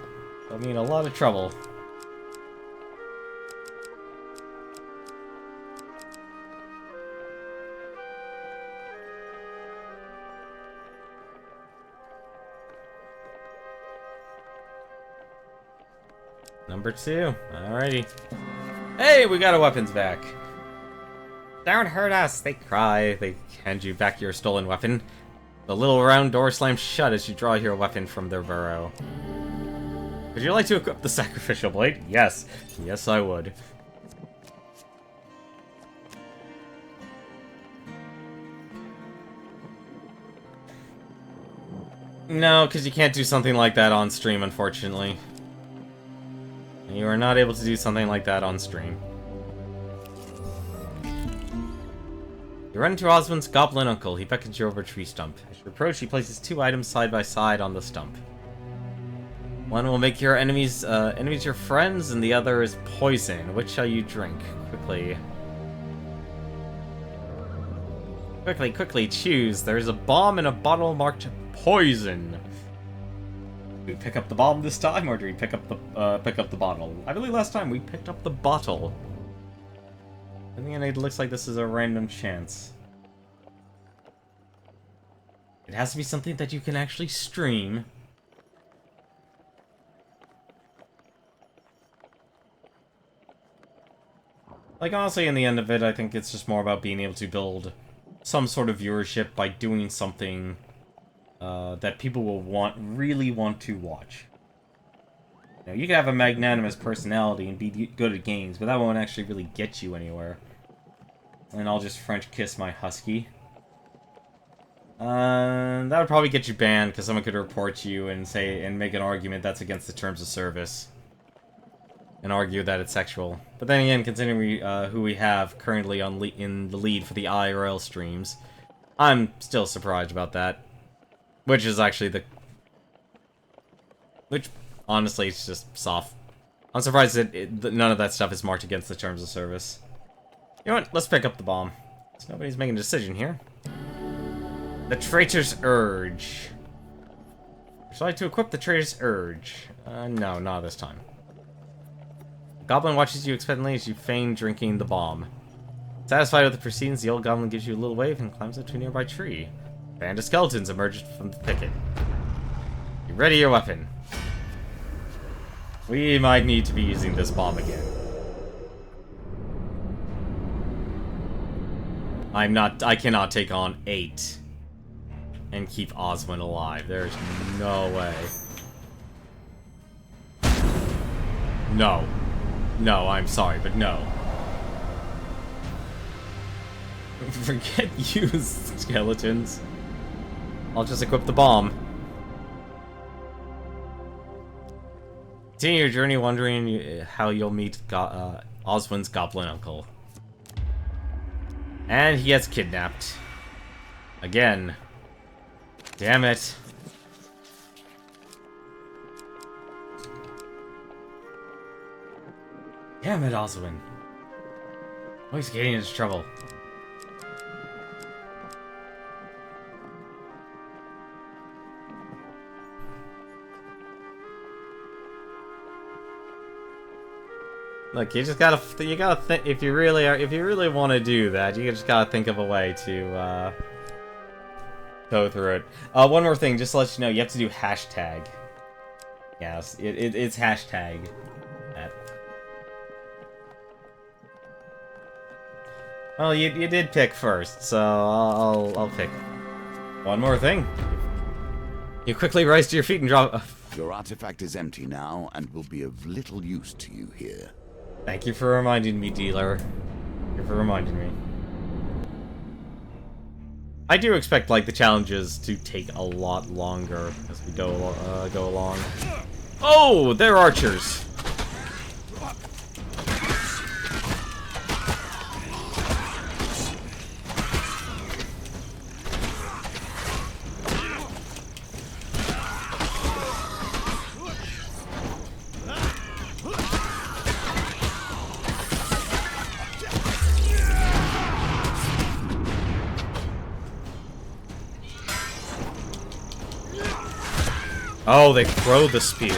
will mean a lot of trouble. Number 2. Alrighty. Hey, we got our weapons back. Don't hurt us, they cry. They hand you back your stolen weapon. The little round door slams shut as you draw your weapon from their burrow. Would you like to equip the sacrificial blade? Yes. Yes, I would. No, because you can't do something like that on stream, unfortunately. You are not able to do something like that on stream. You run into Osmond's goblin uncle. He beckons you over a tree stump. As you approach, he places 2 items side by side on the stump. One will make your enemies your friends, and the other is poison. Which shall you drink? Quickly. Quickly, choose. There's a bomb in a bottle marked poison. Do we pick up the bomb this time, or do we pick up the bottle? I believe last time we picked up the bottle. And then it looks like this is a random chance. It has to be something that you can actually stream. Like, honestly, in the end of it, I think it's just more about being able to build some sort of viewership by doing something that people will really want to watch. Now, you can have a magnanimous personality and be good at games, but that won't actually really get you anywhere. And I'll just French kiss my husky. That would probably get you banned, because someone could report you and make an argument that's against the terms of service. And argue that it's sexual. But then again, considering who we have currently in the lead for the IRL streams, I'm still surprised about that. Which is actually Which, honestly, it's just soft. I'm surprised that none of that stuff is marked against the terms of service. You know what? Let's pick up the bomb. So nobody's making a decision here. The Traitor's Urge. Would you like to equip the Traitor's Urge? No, not this time. The goblin watches you expectantly as you feign drinking the bomb. Satisfied with the proceedings, the old goblin gives you a little wave and climbs up to a nearby tree. A band of skeletons emerges from the thicket. You ready your weapon. We might need to be using this bomb again. I cannot take on 8 and keep Oswin alive. There's no way. No. No, I'm sorry, but no. Forget you, skeletons. I'll just equip the bomb. Continue your journey wondering how you'll meet Oswin's goblin uncle. And he gets kidnapped. Again. Damn it. Damn it, Oswin. Always getting into trouble. Look, you gotta think, if you really want to do that, you just gotta think of a way to, go through it. One more thing, just to let you know, you have to do hashtag. Yes, it's hashtag. That. Well, you did pick first, so I'll pick one more thing. You quickly rise to your feet and drop... Your artifact is empty now and will be of little use to you here. Thank you for reminding me, dealer. Thank you for reminding me. I do expect, like, the challenges to take a lot longer as we go along. Oh, they're archers! Oh, they throw the spear.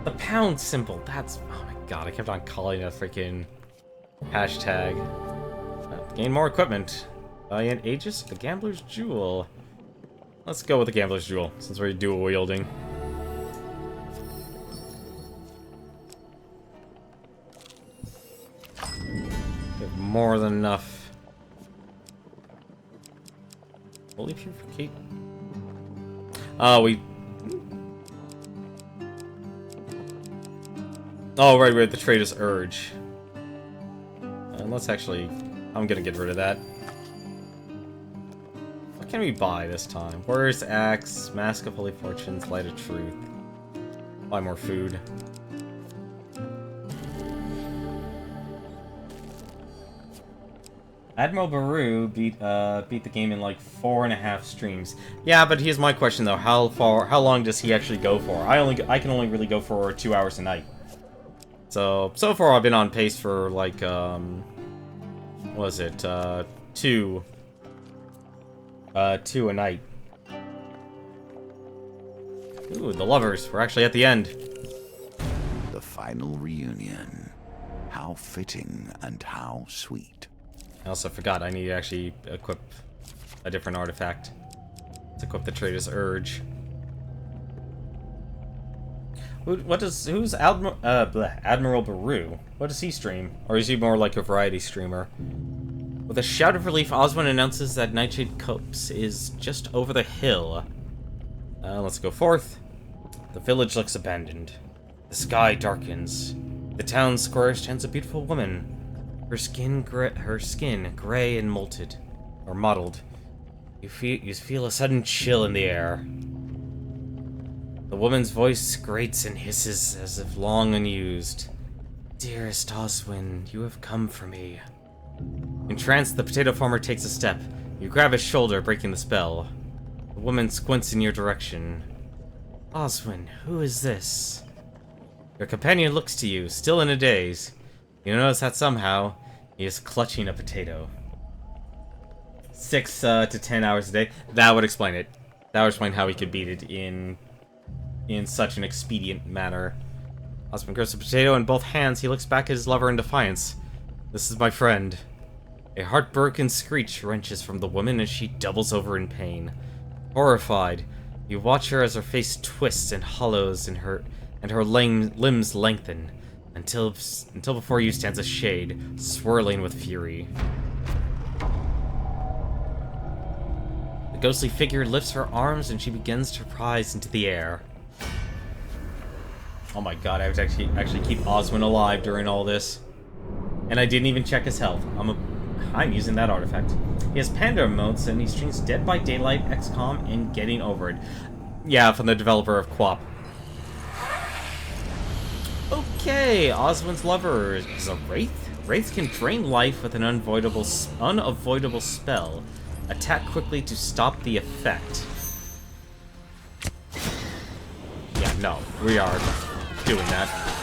The pound symbol, that's... Oh my god, I kept on calling it a freaking hashtag. Gain more equipment. Valiant Aegis, the Gambler's Jewel. Let's go with the Gambler's Jewel, since we're dual wielding. We have more than enough. Holy Purificate. We... Oh, right, we're at the Trader's Urge. Let's actually... I'm gonna get rid of that. What can we buy this time? Warrior's Axe, Mask of Holy Fortunes, Light of Truth. Buy more food. Admiral Baru beat the game in like 4.5 streams. Yeah, but here's my question though: how long does he actually go for? I can only really go for 2 hours a night. So far I've been on pace for like what was it? 2 a night. Ooh, the lovers. We're actually at the end. The final reunion. How fitting and how sweet. I also forgot I need to actually equip a different artifact. Let's equip the Trader's Urge. Who's Admiral Baru? What does he stream? Or is he more like a variety streamer? With a shout of relief, Oswin announces that Nightshade Copse is just over the hill. Let's go forth. The village looks abandoned. The sky darkens. The town square stands a beautiful woman. Her skin gray and mottled. You feel a sudden chill in the air. The woman's voice grates and hisses as if long unused. Dearest Oswin, you have come for me. Entranced, the potato farmer takes a step. You grab his shoulder, breaking the spell. The woman squints in your direction. Oswin, who is this? Your companion looks to you, still in a daze. You notice that somehow, he is clutching a potato. 6 to 10 hours a day. That would explain it. That would explain how he could beat it in such an expedient manner. Oswin grips a potato in both hands. He looks back at his lover in defiance. This is my friend. A heartbroken screech wrenches from the woman as she doubles over in pain. Horrified, you watch her as her face twists and hollows and her limbs lengthen, until before you stands a shade, swirling with fury. The ghostly figure lifts her arms and she begins to rise into the air. Oh my god, I have to actually keep Oswin alive during all this. And I didn't even check his health. I'm using that artifact. He has panda emotes and he streams Dead by Daylight, XCOM, and Getting Over It. Yeah, from the developer of QWOP. Okay, Oswin's lover is a Wraith? Wraiths can drain life with an unavoidable spell. Attack quickly to stop the effect. Yeah, no, we are doing that.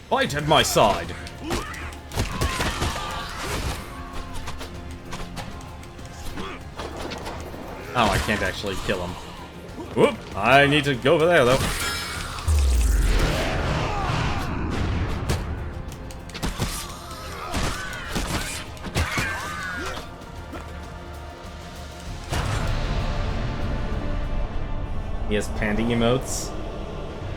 Fight at my side! Oh, I can't actually kill him. Whoop! I need to go over there, though. He has panda emotes.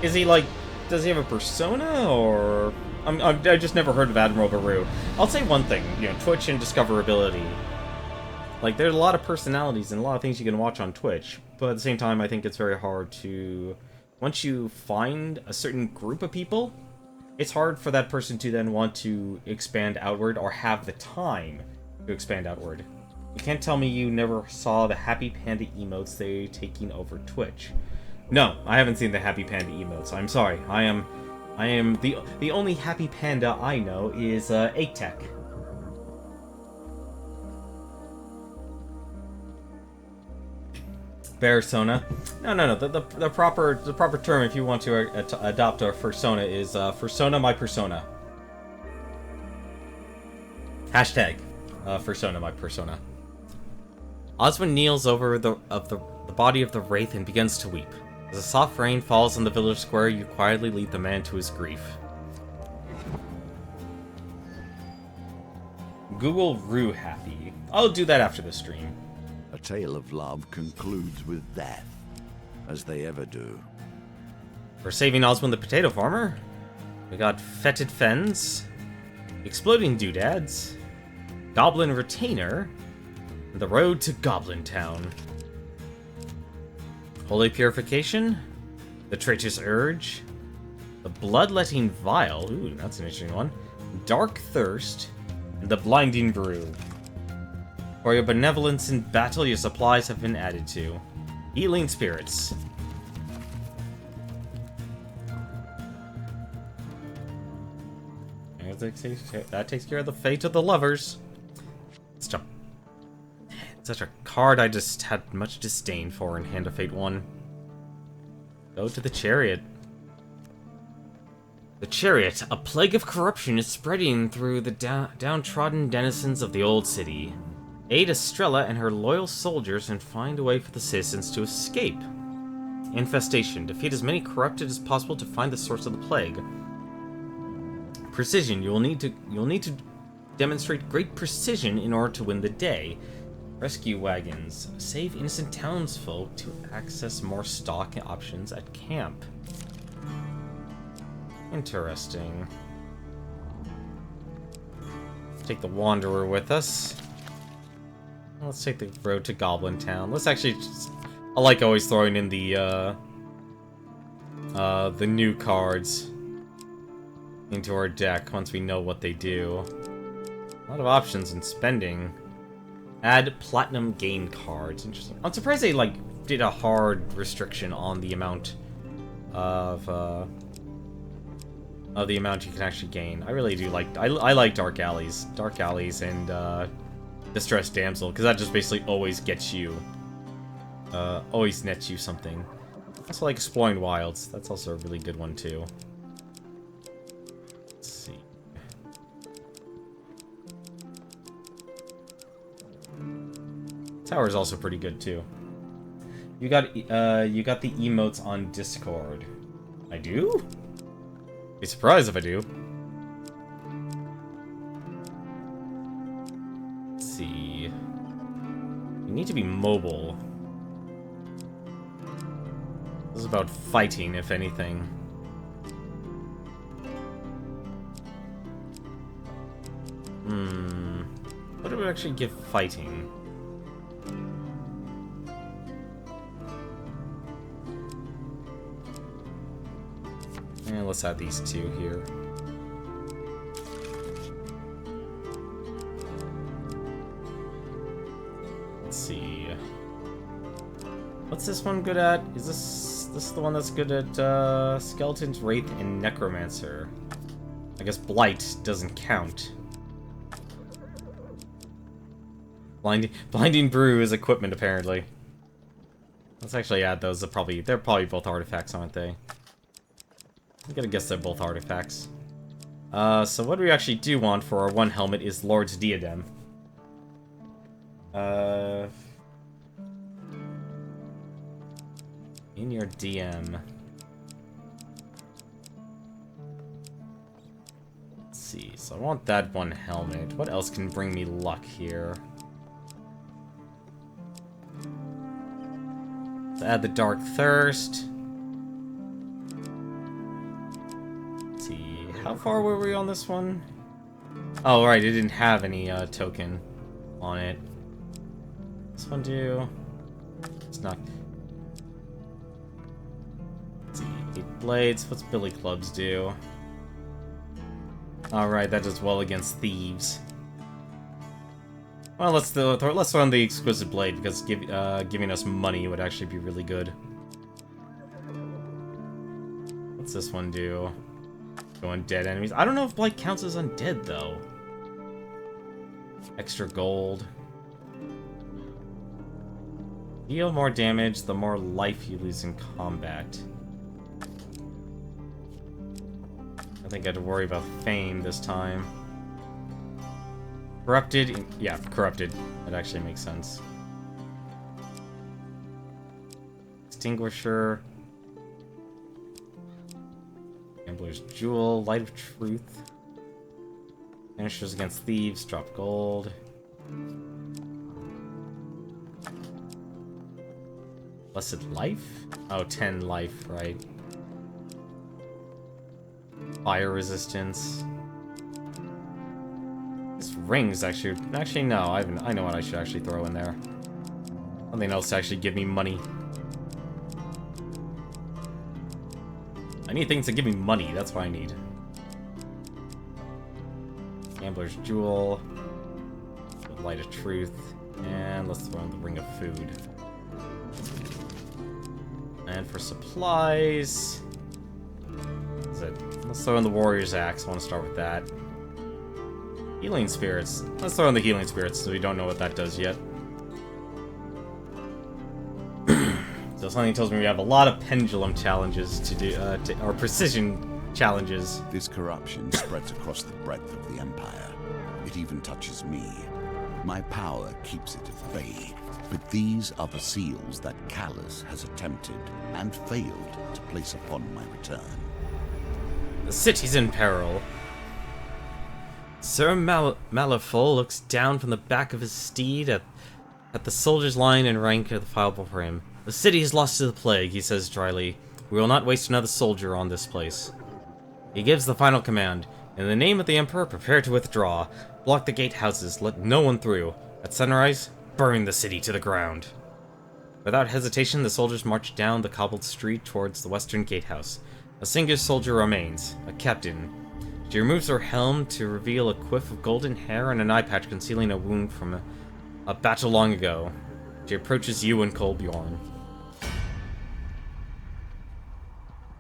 Is he like... Does he have a persona, or... I just never heard of Admiral Baru. I'll say one thing, you know, Twitch and discoverability. Like, there's a lot of personalities and a lot of things you can watch on Twitch, but at the same time, I think it's very hard to... Once you find a certain group of people, it's hard for that person to then want to expand outward or have the time to expand outward. You can't tell me you never saw the Happy Panda emotes they're taking over Twitch. No, I haven't seen the Happy Panda emotes. I'm sorry. I am the only Happy Panda I know is Atech. Persona. No. The proper term, if you want to adopt a persona, is persona my persona. Hashtag persona my persona. Oswin kneels over the body of the Wraith and begins to weep. As a soft rain falls on the village square, you quietly lead the man to his grief. Google Rue Happy. I'll do that after the stream. A tale of love concludes with death, as they ever do. For saving Oswin the potato farmer, we got Fetid Fens, Exploding Doodads, Goblin Retainer, and the road to Goblin Town. Holy Purification, the Traitor's Urge, the Bloodletting Vial, ooh, that's an interesting one, Dark Thirst, and the Blinding Brew. For your benevolence in battle, your supplies have been added to. Healing Spirits. That takes care of the fate of the lovers. Such a card I just had much disdain for in Hand of Fate 1. Go to the Chariot. The Chariot, a plague of corruption, is spreading through the downtrodden denizens of the old city. Aid Estrella and her loyal soldiers and find a way for the citizens to escape. Infestation. Defeat as many corrupted as possible to find the source of the plague. Precision. You'll need to demonstrate great precision in order to win the day. Rescue wagons. Save innocent townsfolk to access more stock options at camp. Interesting. Let's take the Wanderer with us. Let's take the road to Goblin Town. Let's actually just... I like always throwing in the new cards into our deck once we know what they do. A lot of options in spending. Add platinum gain cards. Interesting. I'm surprised they like did a hard restriction on the amount of the amount you can actually gain. I really do like. I like Dark Alleys, and Distressed Damsel, because that just basically always gets you, always nets you something. Also like exploring wilds. That's also a really good one too. Let's see. Tower is also pretty good too. You got the emotes on Discord. I do? Be surprised if I do. Let's see. You need to be mobile. This is about fighting, if anything. What do we actually give fighting? And let's add these two here. Let's see. What's this one good at? Is this the one that's good at skeletons, wraith, and necromancer? I guess blight doesn't count. Blinding brew is equipment apparently. Let's actually add those. They're probably both artifacts, aren't they? I'm gonna guess they're both artifacts. So what we actually do want for our one helmet is Lord's Diadem. In your DM. Let's see, so I want that one helmet. What else can bring me luck here? Let's add the Dark Thirst. How far were we on this one? Oh, right, it didn't have any token on it. This one do? It's not. Let's see, 8 blades. What's Billy Clubs do? Alright, that does well against thieves. Well, let's throw on the Exquisite Blade, because giving us money would actually be really good. What's this one do? Go undead enemies. I don't know if blight counts as undead, though. Extra gold. Deal more damage, the more life you lose in combat. I think I had to worry about fame this time. Corrupted? Yeah, corrupted. That actually makes sense. Extinguisher. Gambler's Jewel, Light of Truth. Finishers against thieves, drop gold. Blessed Life? Oh, 10 life, right. Fire resistance. This ring's actually no, I know what I should actually throw in there. Something else to actually give me money. I need things to give me money, that's what I need. Gambler's Jewel. Light of Truth. And let's throw in the Ring of Food. And for supplies... What is it? Let's throw in the Warrior's Axe, I want to start with that. Healing Spirits. Let's throw in the Healing Spirits, so we don't know what that does yet. So something tells me we have a lot of pendulum challenges to do, or precision challenges. This corruption spreads across the breadth of the Empire. It even touches me. My power keeps it at bay. But these are the seals that Callus has attempted and failed to place upon my return. The city's in peril. Sir Malifaux looks down from the back of his steed at the soldiers lying in rank of the file before him. The city is lost to the plague, he says dryly. We will not waste another soldier on this place. He gives the final command. In the name of the Emperor, prepare to withdraw. Block the gatehouses, let no one through. At sunrise, burn the city to the ground. Without hesitation, the soldiers march down the cobbled street towards the western gatehouse. A single soldier remains, a captain. She removes her helm to reveal a quiff of golden hair and an eye patch concealing a wound from a battle long ago. She approaches you and Kolbjorn.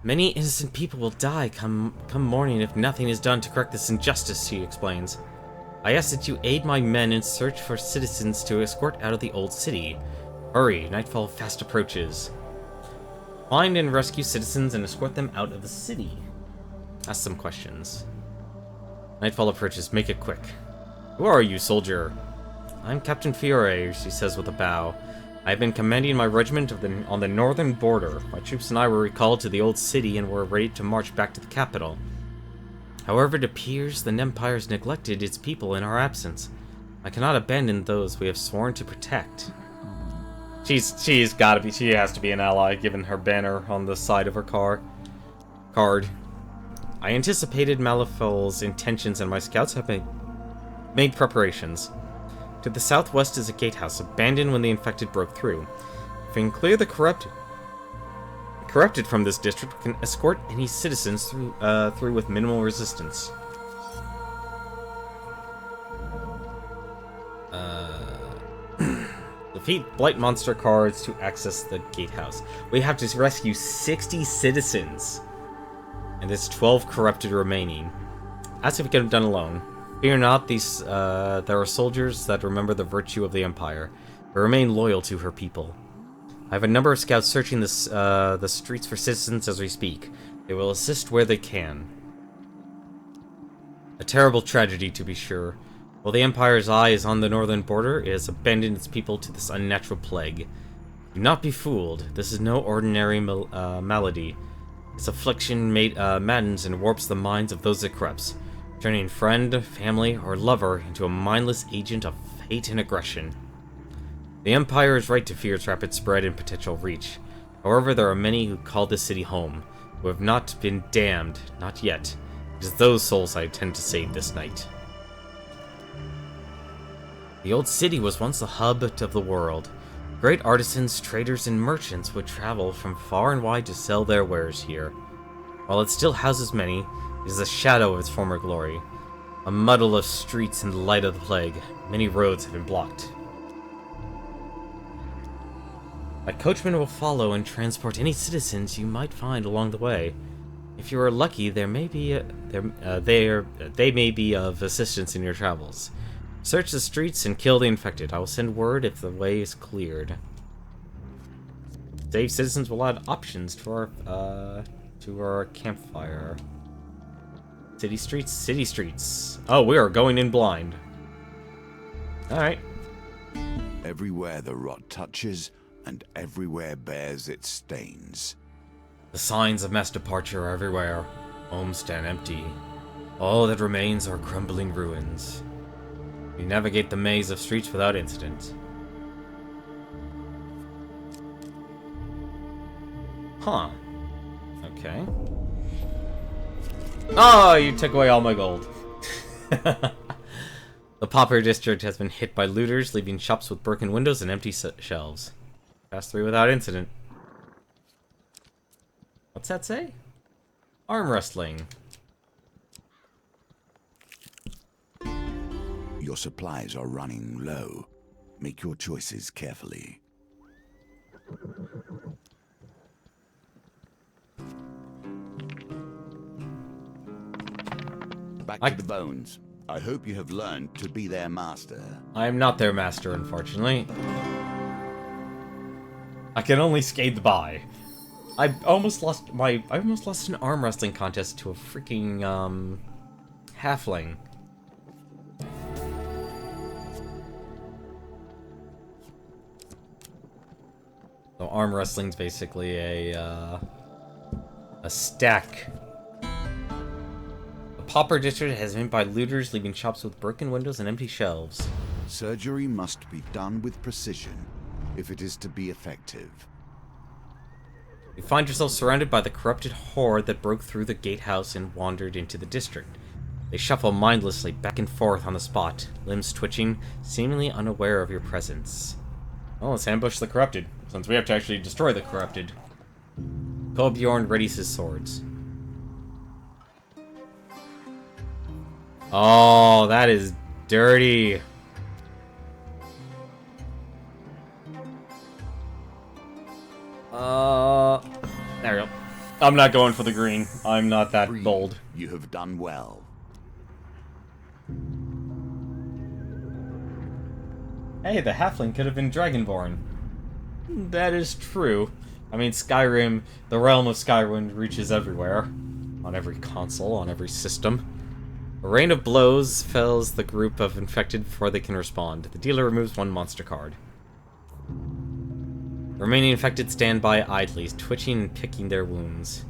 Many innocent people will die come morning if nothing is done to correct this injustice, she explains. I ask that you aid my men in search for citizens to escort out of the old city. Hurry, nightfall fast approaches. Find and rescue citizens and escort them out of the city. Ask some questions. Nightfall approaches. Make it quick. Who are you, soldier? I'm Captain Fiore, she says with a bow. I have been commanding my regiment on the northern border. My troops and I were recalled to the old city and were ready to march back to the capital. However, it appears the Empire has neglected its people in our absence. I cannot abandon those we have sworn to protect. She has to be an ally, given her banner on the side of her card. I anticipated Malifaux's intentions and my scouts have made preparations. To the southwest is a gatehouse, abandoned when the infected broke through. If we can clear the corrupted from this district, we can escort any citizens through with minimal resistance. Defeat Blight Monster cards to access the gatehouse. We have to rescue 60 citizens. And there's 12 corrupted remaining. As if we could have done alone. Fear not, there are soldiers that remember the virtue of the Empire, but remain loyal to her people. I have a number of scouts searching the streets for citizens as we speak. They will assist where they can. A terrible tragedy, to be sure. While the Empire's eye is on the northern border, it has abandoned its people to this unnatural plague. Do not be fooled. This is no ordinary malady. Its affliction maddens and warps the minds of those it corrupts, turning friend, family, or lover into a mindless agent of hate and aggression. The Empire is right to fear its rapid spread and potential reach. However, there are many who call this city home, who have not been damned, not yet. It is those souls I intend to save this night. The old city was once the hub of the world. Great artisans, traders, and merchants would travel from far and wide to sell their wares here. While it still houses many, it is a shadow of its former glory. A muddle of streets in the light of the plague. Many roads have been blocked. A coachman will follow and transport any citizens you might find along the way. If you are lucky, they may be of assistance in your travels. Search the streets and kill the infected. I will send word if the way is cleared. Save citizens will add options to our campfire. City streets. Oh, we are going in blind. Alright. Everywhere the rot touches, and everywhere bears its stains. The signs of mass departure are everywhere. Homes stand empty. All that remains are crumbling ruins. We navigate the maze of streets without incident. Huh. Okay. Oh, you took away all my gold. The Pauper District has been hit by looters, leaving shops with broken windows and empty shelves. Pass through without incident. What's that say? Arm wrestling. Your supplies are running low. Make your choices carefully. Back to the bones. I hope you have learned to be their master. I am not their master, unfortunately. I can only skate by. I almost lost an arm wrestling contest to a freaking halfling. So arm wrestling's basically a stack. The Pauper District has been hit by looters, leaving shops with broken windows and empty shelves. Surgery must be done with precision if it is to be effective. You find yourself surrounded by the corrupted horde that broke through the gatehouse and wandered into the district. They shuffle mindlessly back and forth on the spot, limbs twitching, seemingly unaware of your presence. Well, let's ambush the corrupted, since we have to actually destroy the corrupted. Kolbjorn readies his swords. Oh, that is dirty. There we go. I'm not going for the green. I'm not that bold. You have done well. Hey, the halfling could have been dragonborn. That is true. I mean, Skyrim, the realm of Skyrim reaches everywhere. On every console, on every system. A rain of blows fells the group of infected before they can respond. The dealer removes one monster card. The remaining infected stand by idly, twitching and picking their wounds.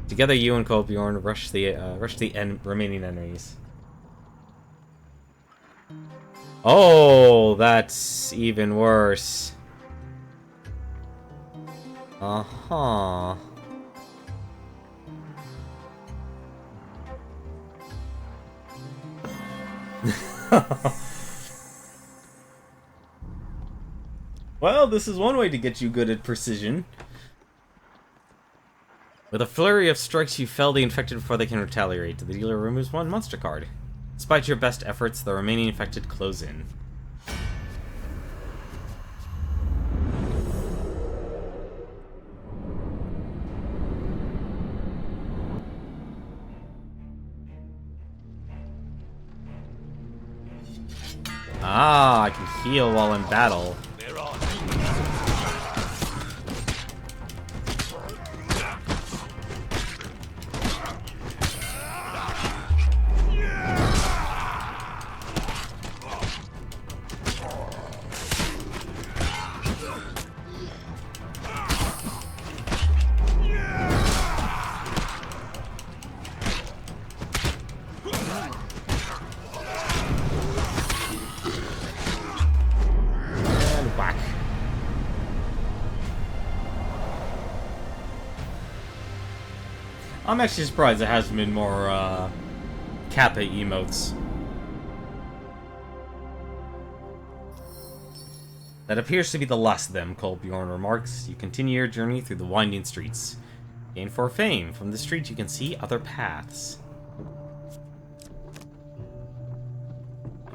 Together, you and Kolbjorn rush the remaining enemies. Oh, that's even worse. Uh-huh. Well, this is one way to get you good at precision. With a flurry of strikes, you fell the infected before they can retaliate. The dealer removes one monster card. Despite your best efforts, the remaining infected close in. Ah, I can heal while in battle. I'm actually surprised there hasn't been more, Kappa emotes. That appears to be the last of them, Kolbjorn remarks. You continue your journey through the winding streets. Gain 4 fame. From the street you can see other paths.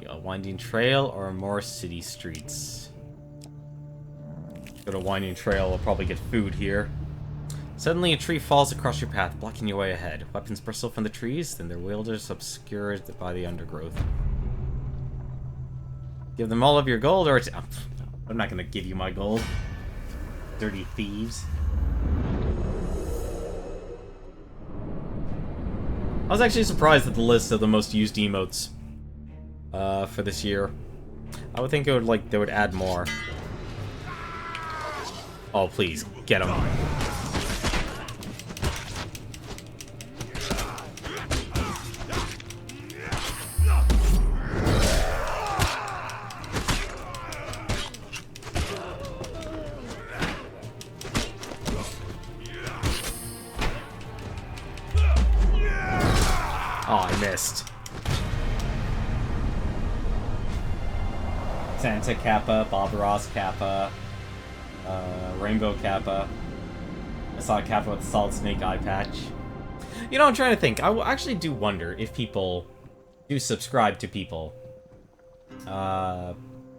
A winding trail or more city streets. Go to winding trail, we'll probably get food here. Suddenly, a tree falls across your path, blocking your way ahead. Weapons bristle from the trees, then their wielders obscured by the undergrowth. Give them all of your gold, or it's... I'm not gonna give you my gold. Dirty thieves. I was actually surprised at the list of the most used emotes for this year. I would think it would, they would add more. Oh, please, get them. Oh, I missed. Santa Kappa, Bob Ross Kappa, Rainbow Kappa. I saw a Kappa with a solid snake eye patch. You know, I'm trying to think. I actually do wonder if people do subscribe to people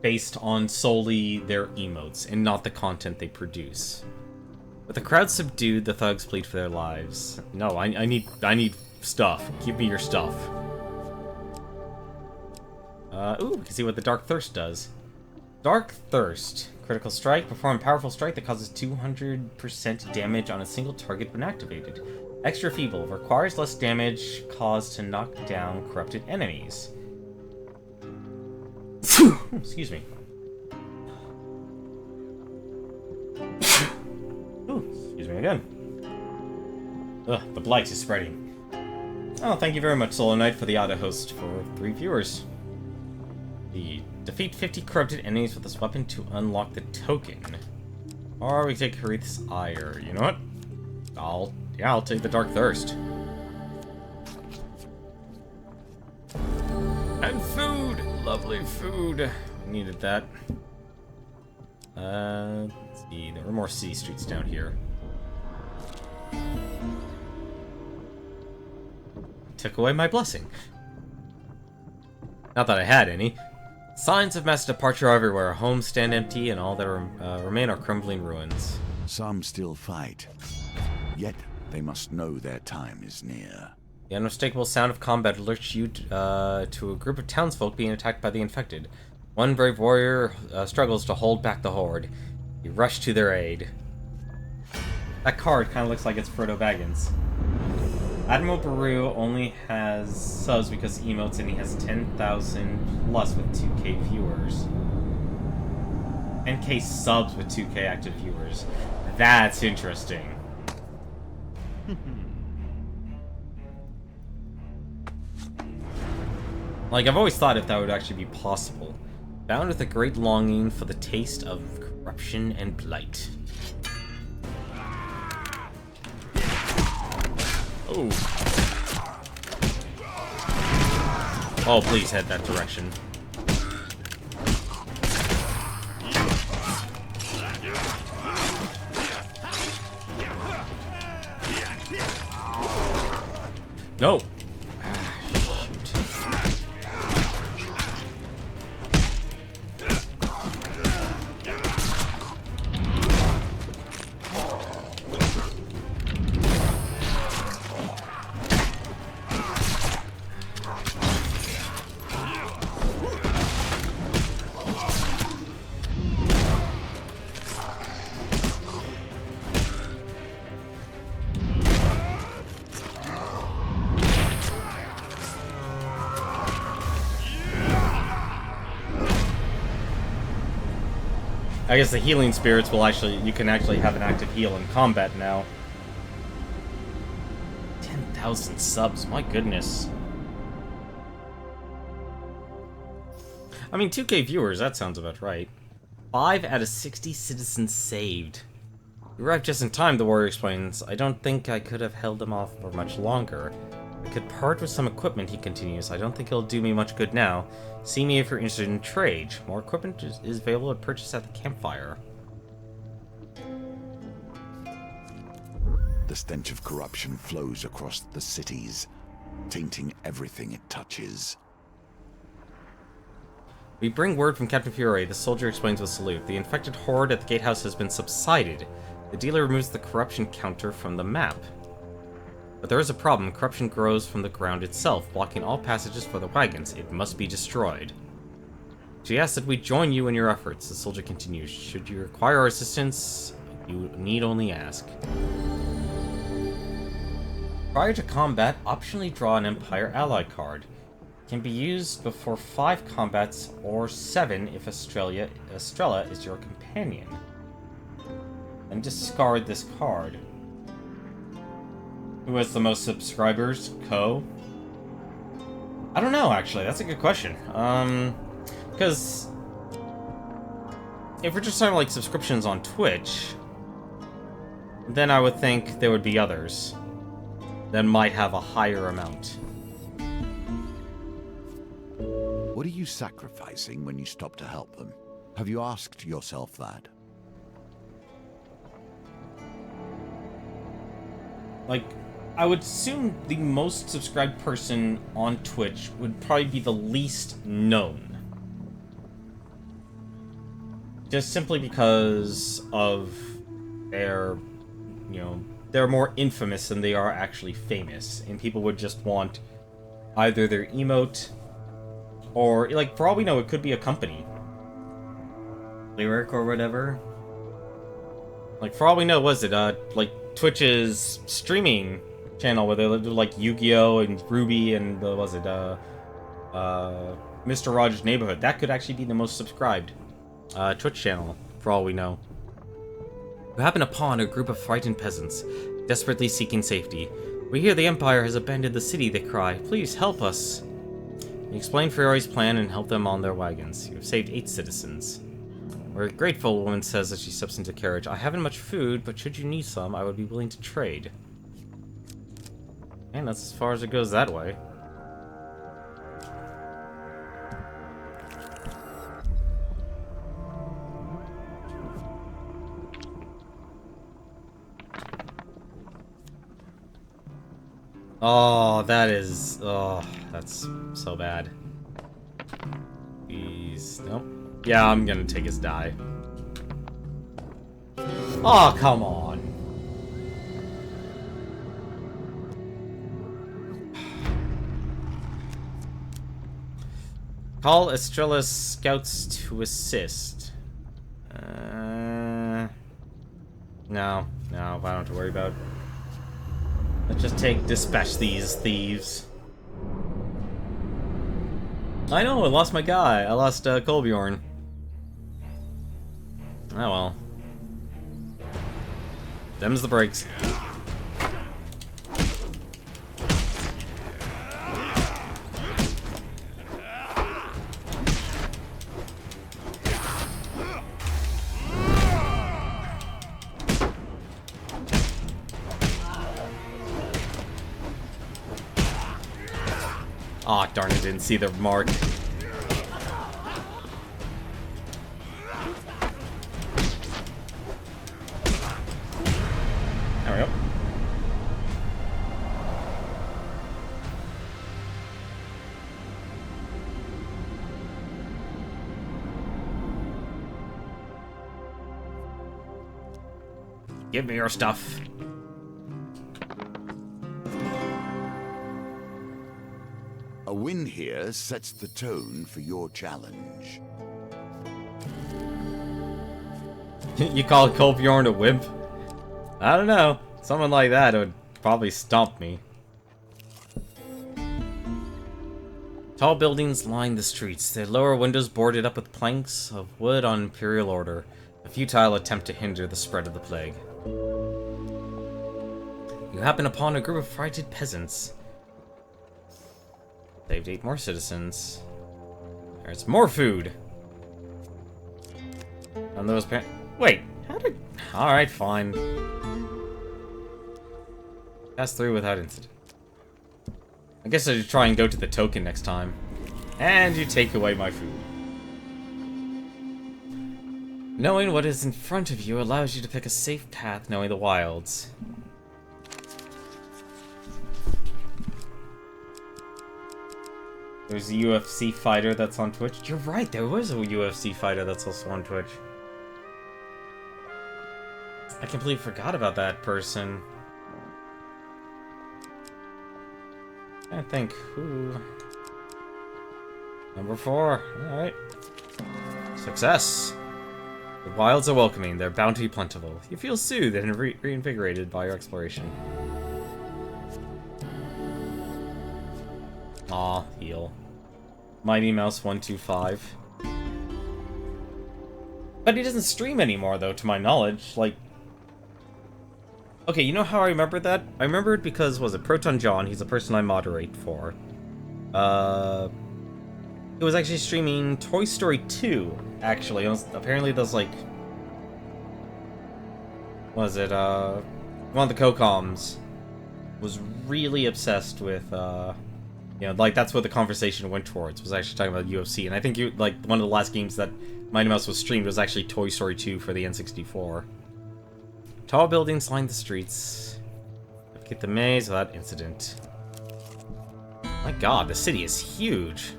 based on solely their emotes and not the content they produce. With the crowd subdued, the thugs plead for their lives. No, I need stuff. Give me your stuff. Ooh, we can see what the Dark Thirst does. Dark Thirst. Critical strike. Perform a powerful strike that causes 200% damage on a single target when activated. Extra feeble. Requires less damage caused to knock down corrupted enemies. Excuse me. Ooh, excuse me again. Ugh, the blight is spreading. Oh, thank you very much, Solo Knight, for the auto-host for 3 viewers. Defeat 50 corrupted enemies with this weapon to unlock the token. Or we take Harith's Ire. You know what? I'll take the Dark Thirst. And food! Lovely food. Needed that. Let's see. There were more city streets down here. Took away my blessing. Not that I had any. Signs of mass departure are everywhere. Homes stand empty, and all that remain are crumbling ruins. Some still fight, yet they must know their time is near. The unmistakable sound of combat alerts you to a group of townsfolk being attacked by the infected. One brave warrior struggles to hold back the horde. You rush to their aid. That card kind of looks like it's Frodo Baggins. Admiral Baru only has subs because he emotes and he has 10,000 plus with 2k viewers. 10k subs with 2k active viewers. That's interesting. Like, I've always thought if that would actually be possible. Bound with a great longing for the taste of corruption and blight. Oh. Oh, please head that direction. No. I guess the healing spirits will you can actually have an active heal in combat now. 10,000 subs, my goodness. I mean, 2k viewers, that sounds about right. 5 out of 60 citizens saved. You arrived just in time, the warrior explains. I don't think I could have held them off for much longer. I could part with some equipment, he continues. I don't think it'll do me much good now. See me if you're interested in trade. More equipment is available to purchase at the campfire. The stench of corruption flows across the cities, tainting everything it touches. We bring word from Captain Fury, the soldier explains with salute. The infected horde at the gatehouse has been subsided. The dealer removes the corruption counter from the map. But there is a problem. Corruption grows from the ground itself, blocking all passages for the wagons. It must be destroyed. She asks that we join you in your efforts. The soldier continues. Should you require our assistance, you need only ask. Prior to combat, optionally draw an Empire ally card. It can be used before 5 combats or 7 if Estrella is your companion. And discard this card. Who has the most subscribers? Ko? I don't know, actually. That's a good question. Because if we're just talking like subscriptions on Twitch, then I would think there would be others that might have a higher amount. What are you sacrificing when you stop to help them? Have you asked yourself that? Like, I would assume the most subscribed person on Twitch would probably be the least known. Just simply because of their, they're more infamous than they are actually famous. And people would just want either their emote, or, like, for all we know, it could be a company. Lyric or whatever. Like, for all we know, was it, like, Twitch's streaming channel where they do like Yu-Gi-Oh! And Ruby and Mr. Rogers' Neighborhood. That could actually be the most subscribed Twitch channel, for all we know. We happen upon a group of frightened peasants, desperately seeking safety. We hear the Empire has abandoned the city, they cry. Please help us. We explain Fiori's plan and help them on their wagons. You have saved 8 citizens. We're grateful, the woman says as she steps into the carriage. I haven't much food, but should you need some, I would be willing to trade. And that's as far as it goes that way. Oh, that's so bad. Please, nope. Yeah, I'm gonna take his die. Oh, come on. Call Estrella's scouts to assist. No, I don't have to worry about. Let's just dispatch these thieves. I know, I lost my guy. I lost Kolbjorn. Oh well. Them's the breaks. Aw, oh, darn it, didn't see the mark. There we go. Give me your stuff. A win here sets the tone for your challenge. You call Kolbjorn a wimp? I don't know. Someone like that would probably stomp me. Tall buildings line the streets, their lower windows boarded up with planks of wood on imperial order. A futile attempt to hinder the spread of the plague. You happen upon a group of frightened peasants. Saved 8 more citizens. There's more food. On those wait, how did... Alright, fine. Pass through without incident. I guess I should try and go to the token next time. And you take away my food. Knowing what is in front of you allows you to pick a safe path knowing the wilds. There's a UFC fighter that's on Twitch. You're right, there was a UFC fighter that's also on Twitch. I completely forgot about that person. I think who? Number 4. Alright. Success. The wilds are welcoming, their bounty plentiful. You feel soothed and reinvigorated by your exploration. Aw, heal. Mighty Mouse 125. But he doesn't stream anymore, though, to my knowledge. Like... Okay, you know how I remember that? I remember it because, was it Proton John? He's the person I moderate for. It was actually streaming Toy Story 2, actually. Apparently there's, like... Was it, one of the co-coms was really obsessed with, you know, like, that's what the conversation went towards, was actually talking about UFC. And I think, like, one of the last games that Mighty Mouse was streamed was actually Toy Story 2 for the N64. Tall buildings line the streets. Get the maze without incident. My god, the city is huge.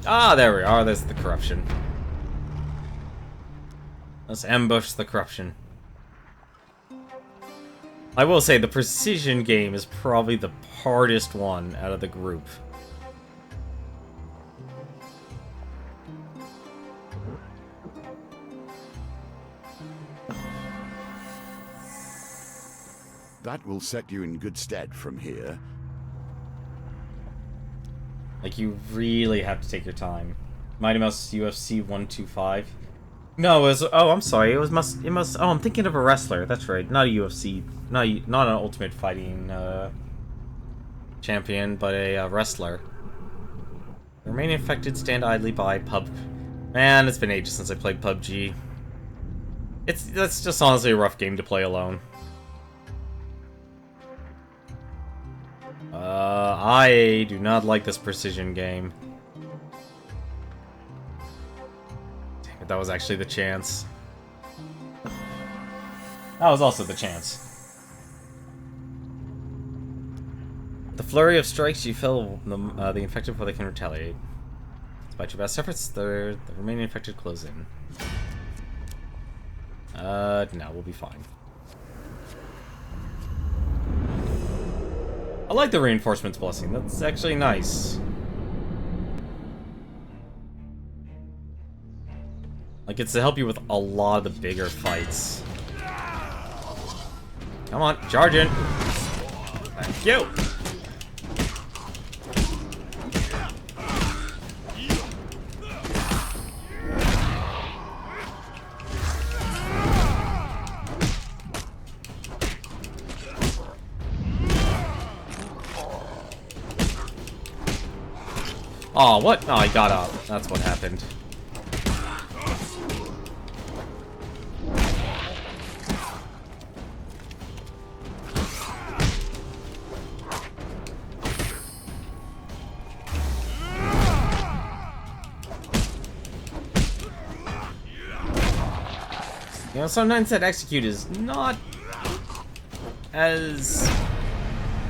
Ah, there we are. There's the corruption. Let's ambush the corruption. I will say, the precision game is probably the hardest one out of the group. That will set you in good stead from here. Like, you really have to take your time. Mighty Mouse UFC 125. No, it was... Oh, I'm sorry. It must... Oh, I'm thinking of a wrestler. That's right. Not a UFC... Not an Ultimate Fighting champion, but a wrestler. The remaining infected stand idly by pub... Man, it's been ages since I played PUBG. That's just honestly a rough game to play alone. I do not like this precision game. Damn it, that was actually the chance. That was also the chance. The flurry of strikes, you fell the infected before they can retaliate. Despite your best efforts, the remaining infected close in. No, we'll be fine. I like the reinforcements blessing. That's actually nice. Like, it's to help you with a lot of the bigger fights. Come on, charge in. Thank you. Oh, what? Oh, I got up. That's what happened. You know, sometimes that execute is not as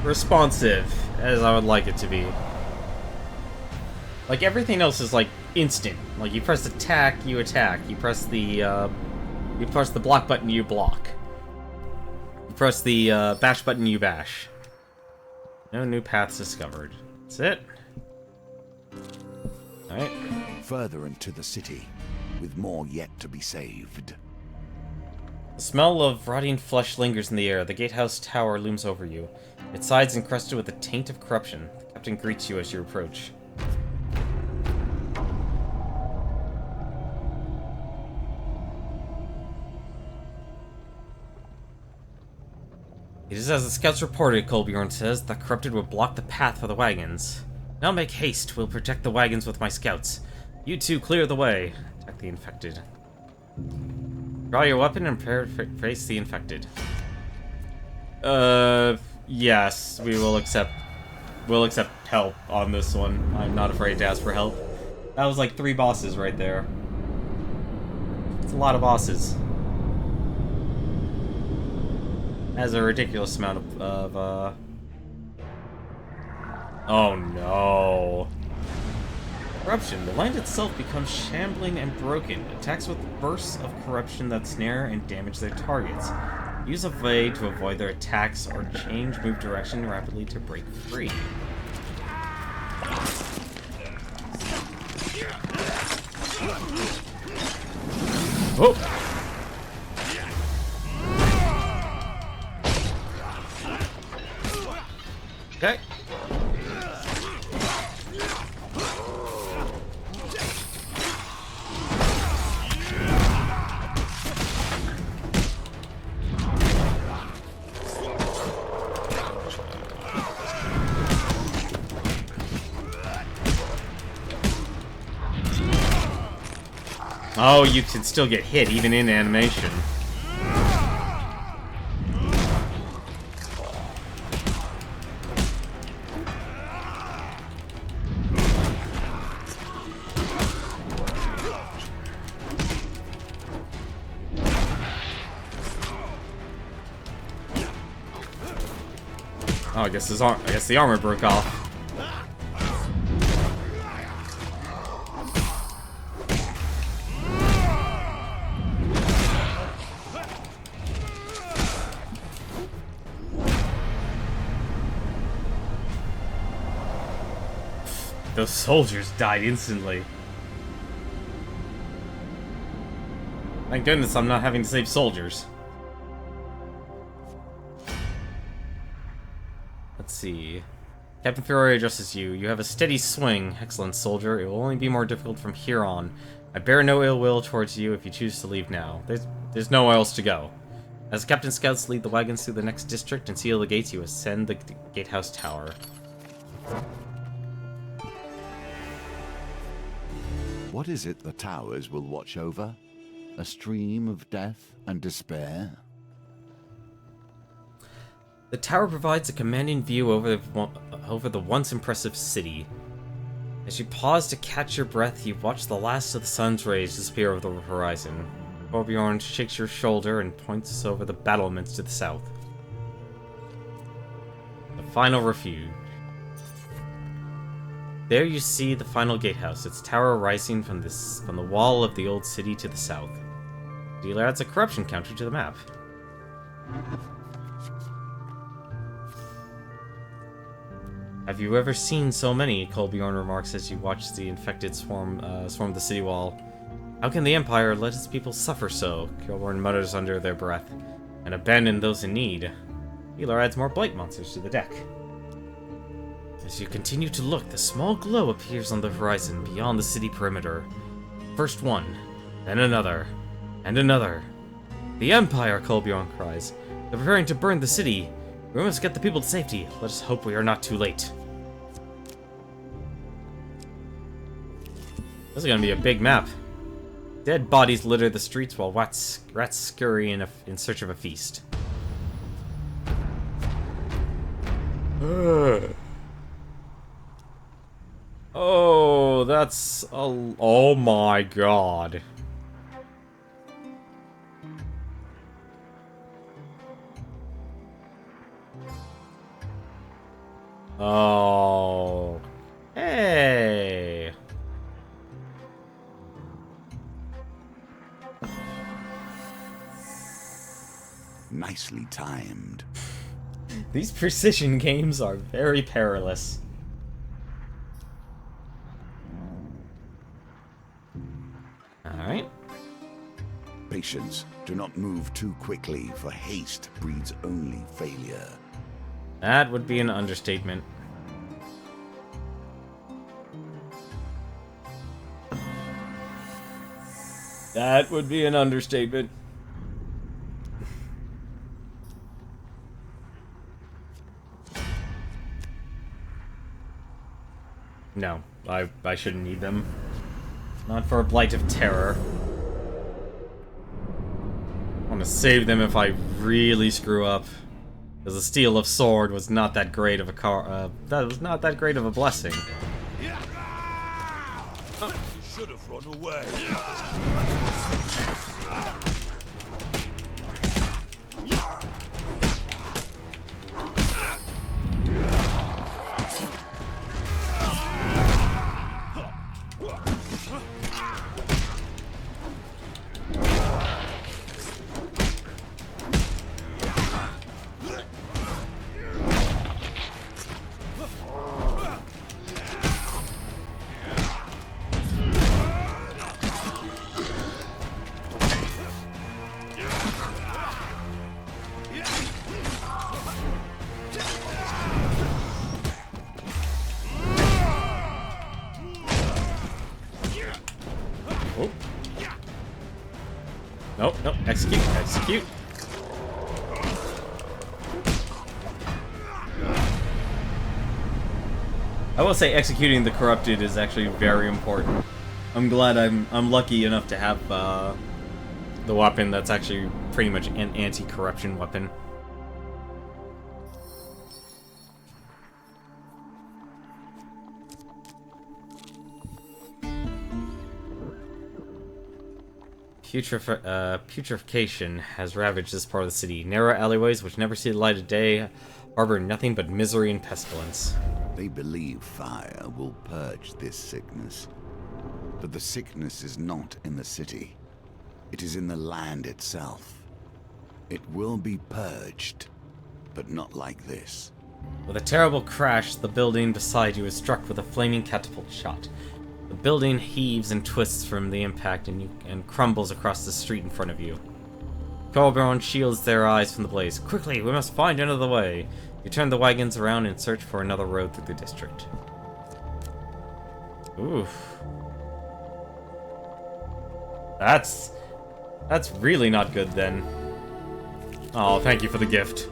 responsive as I would like it to be. Like, everything else is, like, instant. Like, you press attack, you attack. You press the block button, you block. You press the, bash button, you bash. No new paths discovered. That's it. Alright. Further into the city, with more yet to be saved. The smell of rotting flesh lingers in the air. The gatehouse tower looms over you. Its sides encrusted with a taint of corruption. The captain greets you as you approach. It is as the scouts reported, Kolbjorn says. The corrupted will block the path for the wagons. Now make haste. We'll protect the wagons with my scouts. You two clear the way. Attack the infected. Draw your weapon and prepare to face the infected. Yes, we will accept. We'll accept help on this one. I'm not afraid to ask for help. That was like 3 bosses right there. It's a lot of bosses. Has a ridiculous amount of oh no. Corruption. The land itself becomes shambling and broken. Attacks with bursts of corruption that snare and damage their targets. Use a way to avoid their attacks or change move direction rapidly to break free. Oh! Okay. Oh, you can still get hit even in animation. Oh, I guess the armor broke off. Those soldiers died instantly. Thank goodness I'm not having to save soldiers. Let's see. Captain Fiore addresses you. You have a steady swing, excellent soldier. It will only be more difficult from here on. I bear no ill will towards you if you choose to leave now. There's nowhere else to go. As Captain Scouts lead the wagons through the next district and seal the gates, you ascend the gatehouse tower. What is it the towers will watch over? A stream of death and despair? The tower provides a commanding view over the once impressive city. As you pause to catch your breath, you watch the last of the sun's rays disappear over the horizon. Kolbjorn shakes your shoulder and points over the battlements to the south. The final refuge. There you see the final gatehouse, its tower rising from the wall of the old city to the south. The dealer adds a corruption counter to the map. Have you ever seen so many? Kolbjorn remarks as you watch the infected swarm the city wall. How can the Empire let its people suffer so? Kilborn mutters under their breath. And abandon those in need. Healer adds more blight monsters to the deck. As you continue to look, the small glow appears on the horizon beyond the city perimeter. First one, then another, and another. The Empire, Kolbjorn cries. They're preparing to burn the city. We must get the people to safety. Let us hope we are not too late. This is gonna be a big map. Dead bodies litter the streets while rats scurry in search of a feast. Oh, that's a... Oh my god. Oh. Hey. Nicely timed. These precision games are very perilous. Alright. Patience. Do not move too quickly, for haste breeds only failure. That would be an understatement. That would be an understatement. No, I shouldn't need them. Not for a Blight of Terror. I want to save them if I really screw up. Because the Steel of Sword was not that great of a that was not that great of a blessing. You should have run away. Nope, nope, execute, execute. I will say executing the corrupted is actually very important. I'm glad I'm lucky enough to have the weapon that's actually pretty much an anti-corruption weapon. Putrefaction has ravaged this part of the city. Narrow alleyways which never see the light of day harbor nothing but misery and pestilence. They believe fire will purge this sickness. But the sickness is not in the city. It is in the land itself. It will be purged, but not like this. With a terrible crash, the building beside you is struck with a flaming catapult shot. The building heaves and twists from the impact and crumbles across the street in front of you. Kolbjorn shields their eyes from the blaze. Quickly, we must find another way. You turn the wagons around and search for another road through the district. Oof. That's really not good then. Oh, thank you for the gift.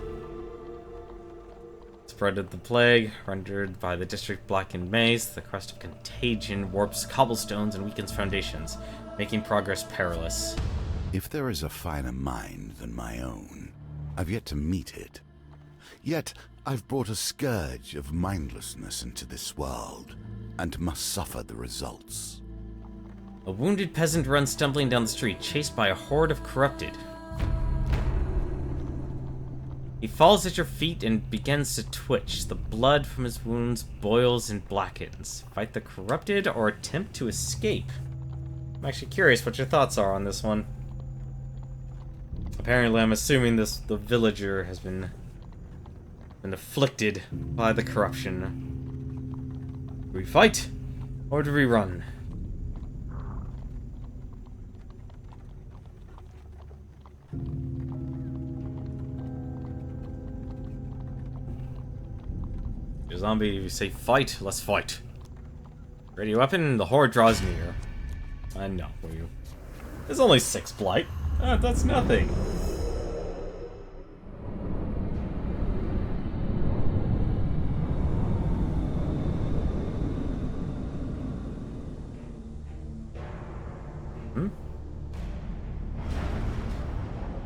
Spread of the plague, rendered by the district blackened maze, the crust of contagion warps cobblestones and weakens foundations, making progress perilous. If there is a finer mind than my own, I've yet to meet it. Yet, I've brought a scourge of mindlessness into this world, and must suffer the results. A wounded peasant runs stumbling down the street, chased by a horde of corrupted. He falls at your feet and begins to twitch. The blood from his wounds boils and blackens. Fight the corrupted or attempt to escape? I'm actually curious what your thoughts are on this one. Apparently, I'm assuming the villager has been afflicted by the corruption. Do we fight or do we run? zombie. You say fight, let's fight. Ready weapon, the horde draws near. No, will you? There's only 6 blight. That's nothing.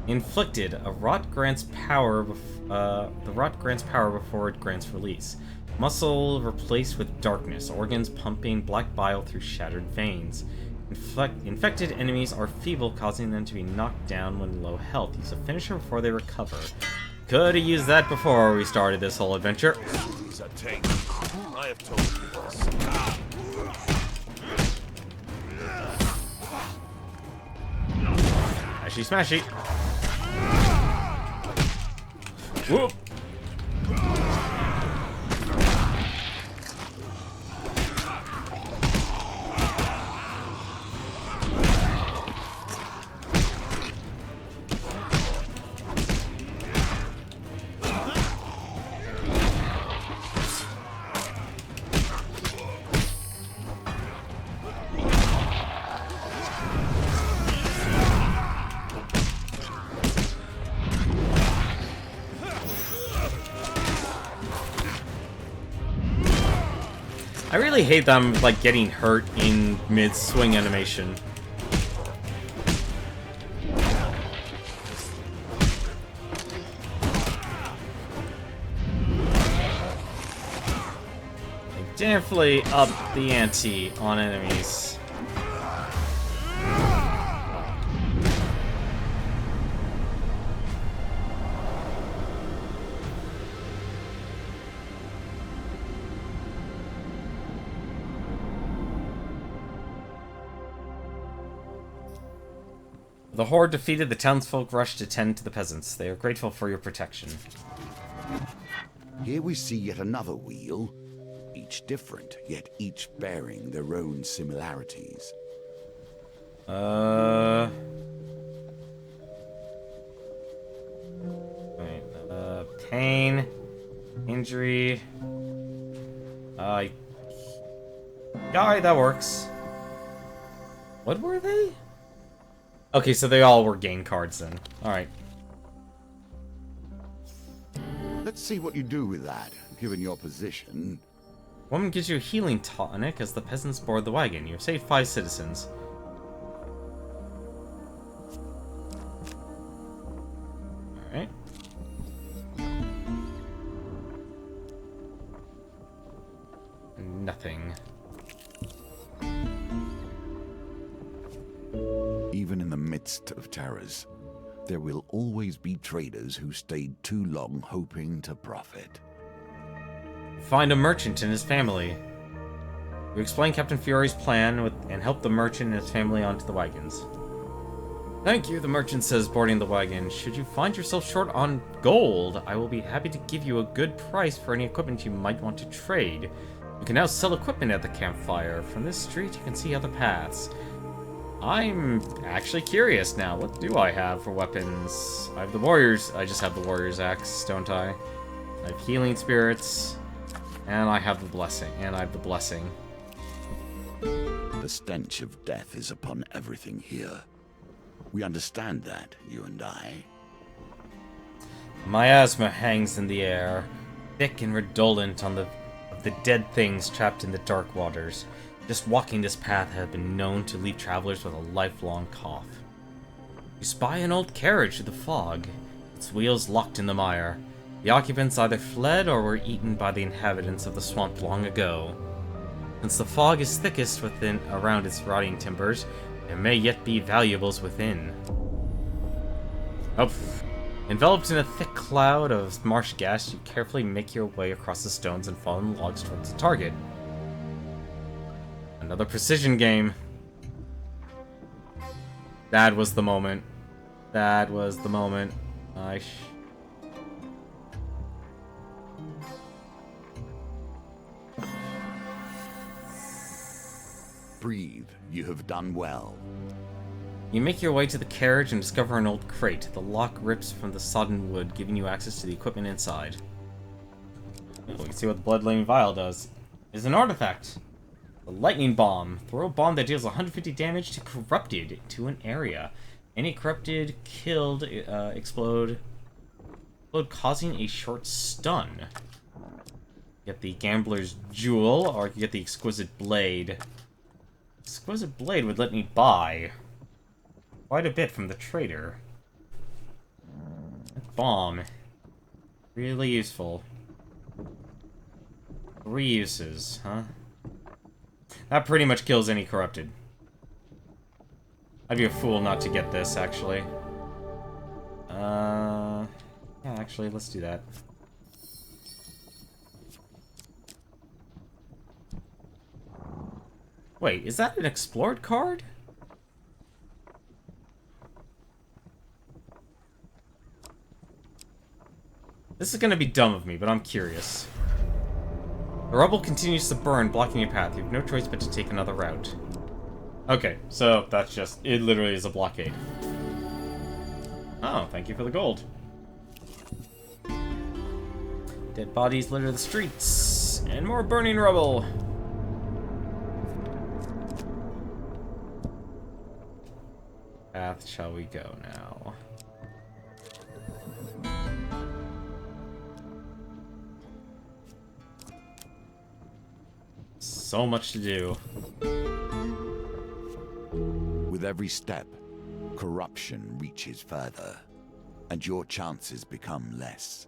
Inflicted. A rot grants power. The rot grants power before it grants release. Muscle replaced with darkness. Organs pumping black bile through shattered veins. Infected enemies are feeble, causing them to be knocked down when low health. Use a finisher before they recover. Could have used that before we started this whole adventure. These are tank. I have told you this. Smashy, smashy. Whoop. I really hate them, like, getting hurt in mid-swing animation. They definitely up the ante on enemies. The horde defeated, the townsfolk rushed to tend to the peasants. They are grateful for your protection. Here we see yet another wheel, each different, yet each bearing their own similarities. Wait, pain, injury, yeah, that works. What were they? Okay, so they all were gain cards then. Alright. Let's see what you do with that, given your position. Woman gives you a healing tonic as the peasants board the wagon. You have saved 5 citizens. Alright. Nothing. Even in the midst of terrors, there will always be traders who stayed too long hoping to profit. Find a merchant and his family. You explain Captain Fury's plan and help the merchant and his family onto the wagons. Thank you, the merchant says, boarding the wagon. Should you find yourself short on gold, I will be happy to give you a good price for any equipment you might want to trade. You can now sell equipment at the campfire. From this street, you can see other paths. I'm actually curious now. What do I have for weapons? I have the warriors. I just have the warrior's axe, don't I? I have healing spirits, and I have the blessing. The stench of death is upon everything here. We understand that, you and I. Miasma hangs in the air, thick and redolent of the dead things trapped in the dark waters. Just walking this path has been known to leave travelers with a lifelong cough. You spy an old carriage through the fog, its wheels locked in the mire. The occupants either fled or were eaten by the inhabitants of the swamp long ago. Since the fog is thickest around its rotting timbers, there may yet be valuables within. Oh. Enveloped in a thick cloud of marsh gas, you carefully make your way across the stones and fallen logs towards the target. Another precision game. That was the moment. That was the moment. Breathe. You have done well. You make your way to the carriage and discover an old crate. The lock rips from the sodden wood, giving you access to the equipment inside. Oh, we can see what the Bloodlane Vial does. It's an artifact. A lightning bomb. Throw a bomb that deals 150 damage to corrupted to an area. Any corrupted killed explode, causing a short stun. Get the Gambler's Jewel, or you can get the Exquisite Blade. Exquisite Blade would let me buy quite a bit from the trader. That bomb. Really useful. 3 uses, huh? That pretty much kills any corrupted. I'd be a fool not to get this, actually. Yeah, actually, let's do that. Wait, is that an explored card? This is gonna be dumb of me, but I'm curious. The rubble continues to burn, blocking your path. You have no choice but to take another route. Okay, so that's just... it literally is a blockade. Oh, thank you for the gold. Dead bodies litter the streets. And more burning rubble. Path shall we go now? So much to do. With every step, corruption reaches further, and your chances become less.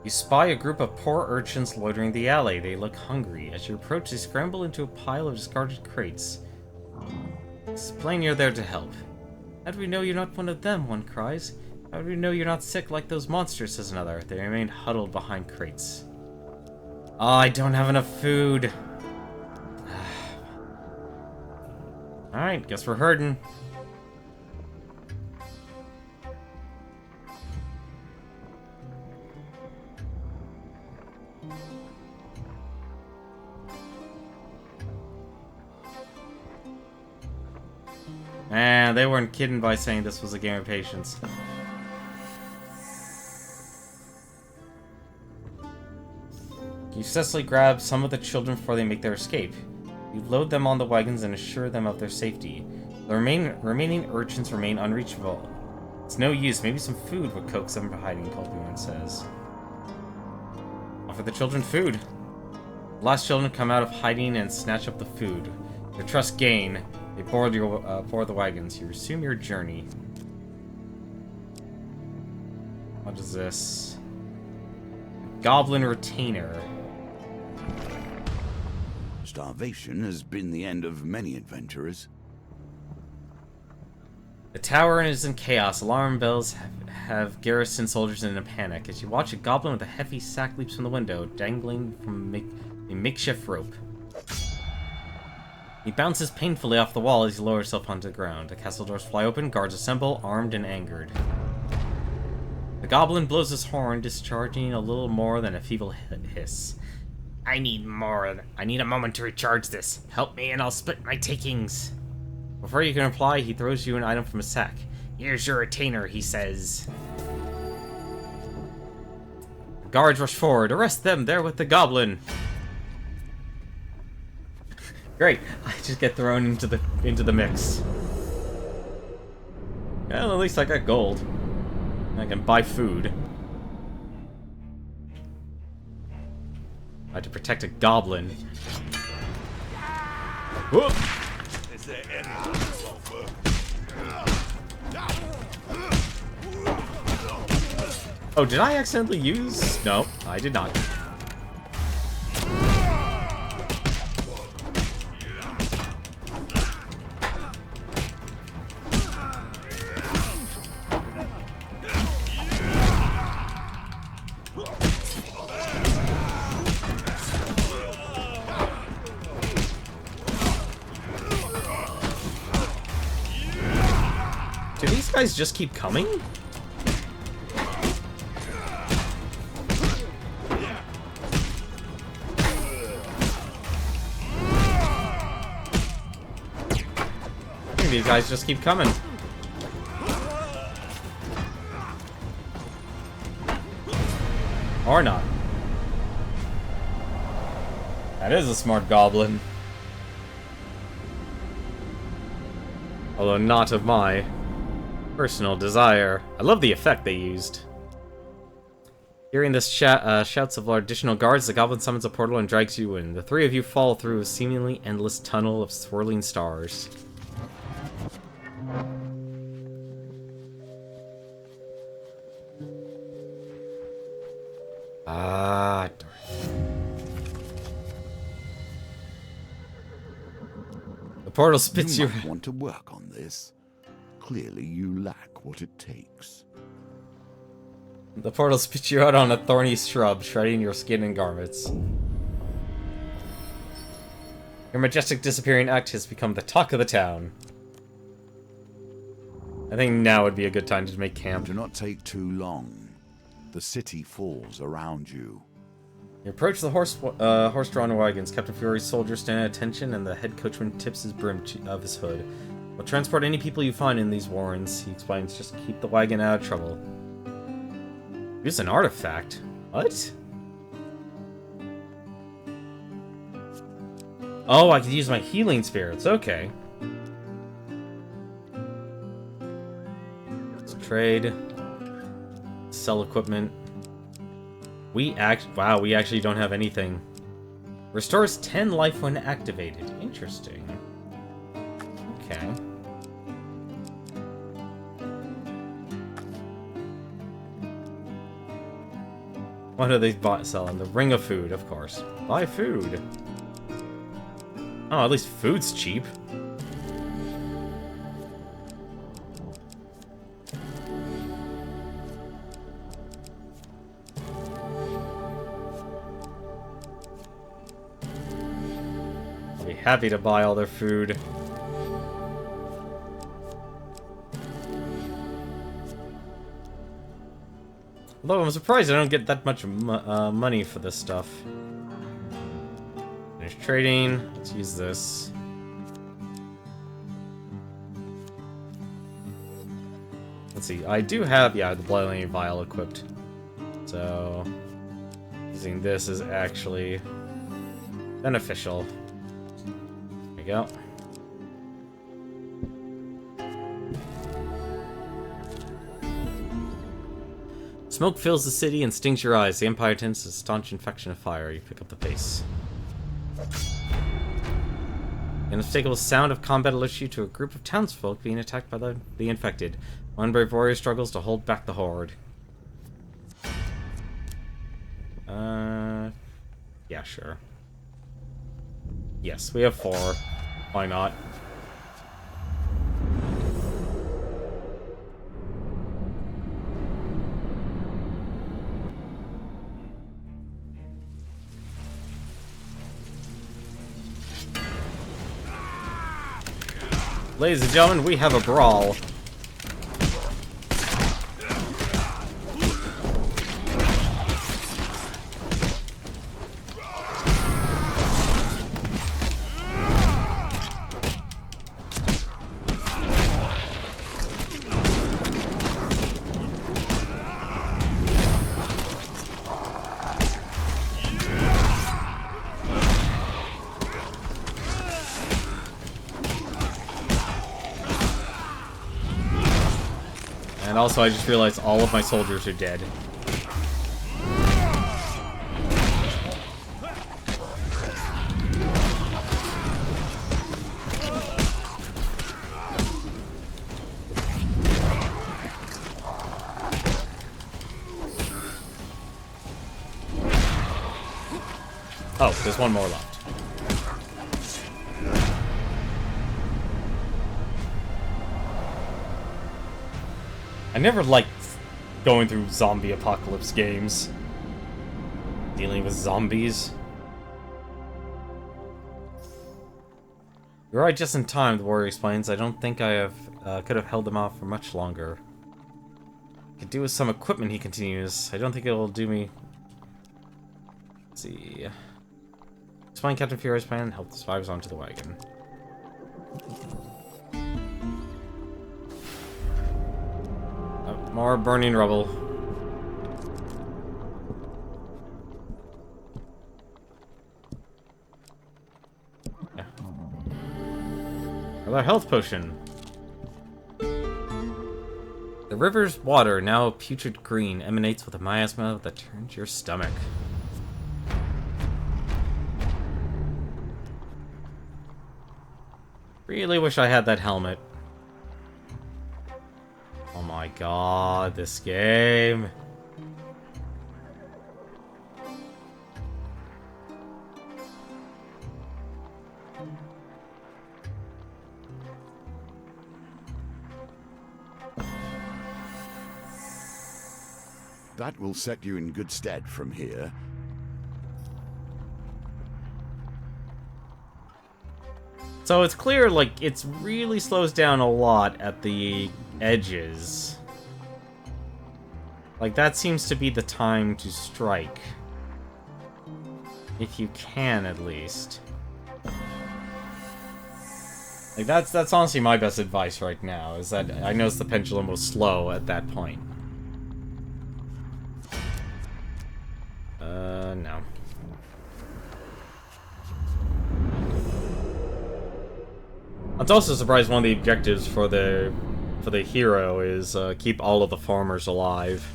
You spy a group of poor urchins loitering the alley. They look hungry. As you approach, they scramble into a pile of discarded crates. It's plain you're there to help. How do we know you're not one of them? One cries. How do we know you're not sick like those monsters? Says another. They remain huddled behind crates. Oh, I don't have enough food. Alright, guess we're herding. Man, they weren't kidding by saying this was a game of patience. You successfully grab some of the children before they make their escape. You load them on the wagons and assure them of their safety. The remaining urchins remain unreachable. It's no use. Maybe some food would coax them from hiding, Colbyman says. Offer the children food. The last children come out of hiding and snatch up the food. Their trust gain. They board the wagons. You resume your journey. What is this? Goblin Retainer. Starvation has been the end of many adventurers. The tower is in chaos. Alarm bells have garrison soldiers in a panic. As you watch, a goblin with a heavy sack leaps from the window, dangling from a makeshift rope. He bounces painfully off the wall as he lowers himself onto the ground. The castle doors fly open, guards assemble, armed and angered. The goblin blows his horn, discharging a little more than a feeble hiss. I need more. I need a moment to recharge this. Help me and I'll split my takings. Before you can reply, he throws you an item from his sack. Here's your retainer, he says. The guards rush forward. Arrest them. They're with the goblin. Great. I just get thrown into the mix. Well, at least I got gold. I can buy food. I had to protect a goblin. Whoop! Is there anyone to offer? Oh, did I accidentally use? No, I did not. Do these guys just keep coming? These guys just keep coming. Or not. That is a smart goblin. Although not of my personal desire. I love the effect they used. Hearing this shouts of additional guards, the goblin summons a portal and drags you in. The three of you fall through a seemingly endless tunnel of swirling stars. Ah, darn. The portal spits you. You might want to work on this. Clearly, you lack what it takes. The portal spits you out on a thorny shrub, shredding your skin and garments. Your majestic disappearing act has become the talk of the town. I think now would be a good time to make camp. Do not take too long. The city falls around you. You approach the horse-drawn wagons. Captain Fury's soldiers stand at attention, and the head coachman tips his brim of his hood. We'll transport any people you find in these warrens, he explains. Just keep the wagon out of trouble. Use an artifact? What? Oh, I could use my healing spirits. Okay. Let's trade. Sell equipment. Wow, we actually don't have anything. Restores 10 life when activated. Interesting. Okay. What are they selling? The Ring of Food, of course. Buy food. Oh, at least food's cheap. I'll be happy to buy all their food. Although I'm surprised I don't get that much money for this stuff. Finish trading. Let's use this. Let's see. I do have, yeah, the Bloodline Vial equipped. So, using this is actually beneficial. There we go. Smoke fills the city and stings your eyes. The Empire tends to staunch infection of fire. You pick up the pace. An unmistakable sound of combat alerts you to a group of townsfolk being attacked by the infected. One brave warrior struggles to hold back the horde. Yeah, sure. Yes, we have 4. Why not? Ladies and gentlemen, we have a brawl. And also, I just realized all of my soldiers are dead. Oh, there's one more left. I never liked going through zombie apocalypse games. Dealing with zombies. You're right just in time, the warrior explains. I don't think I could have held them off for much longer. Could do with some equipment, he continues. I don't think it'll do me. Let's see. Explain Captain Fury's plan and help the survivors onto the wagon. More burning rubble. With our health potion. The river's water, now putrid green, emanates with a miasma that turns your stomach. Really wish I had that helmet. Oh my god, this game. That will set you in good stead from here. So it's clear, like, it really slows down a lot at the edges. Like, that seems to be the time to strike. If you can, at least. Like, that's honestly my best advice right now, is that I noticed the pendulum was slow at that point. No. I'm also surprised one of the objectives for the hero is keep all of the farmers alive.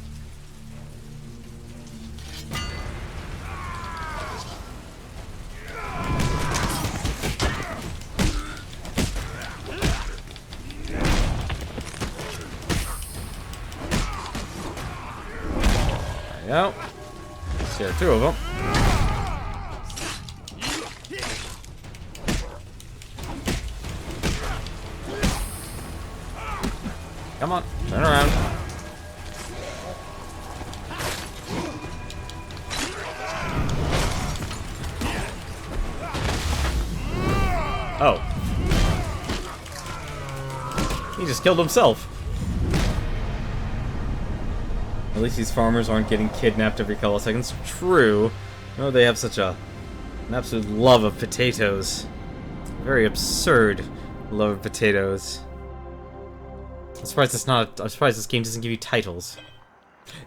There we go. There are two of them. Come on, turn around. Oh. He just killed himself. At least these farmers aren't getting kidnapped every couple of seconds. True. No, they have such an absolute love of potatoes. Very absurd love of potatoes. I'm surprised this game doesn't give you titles.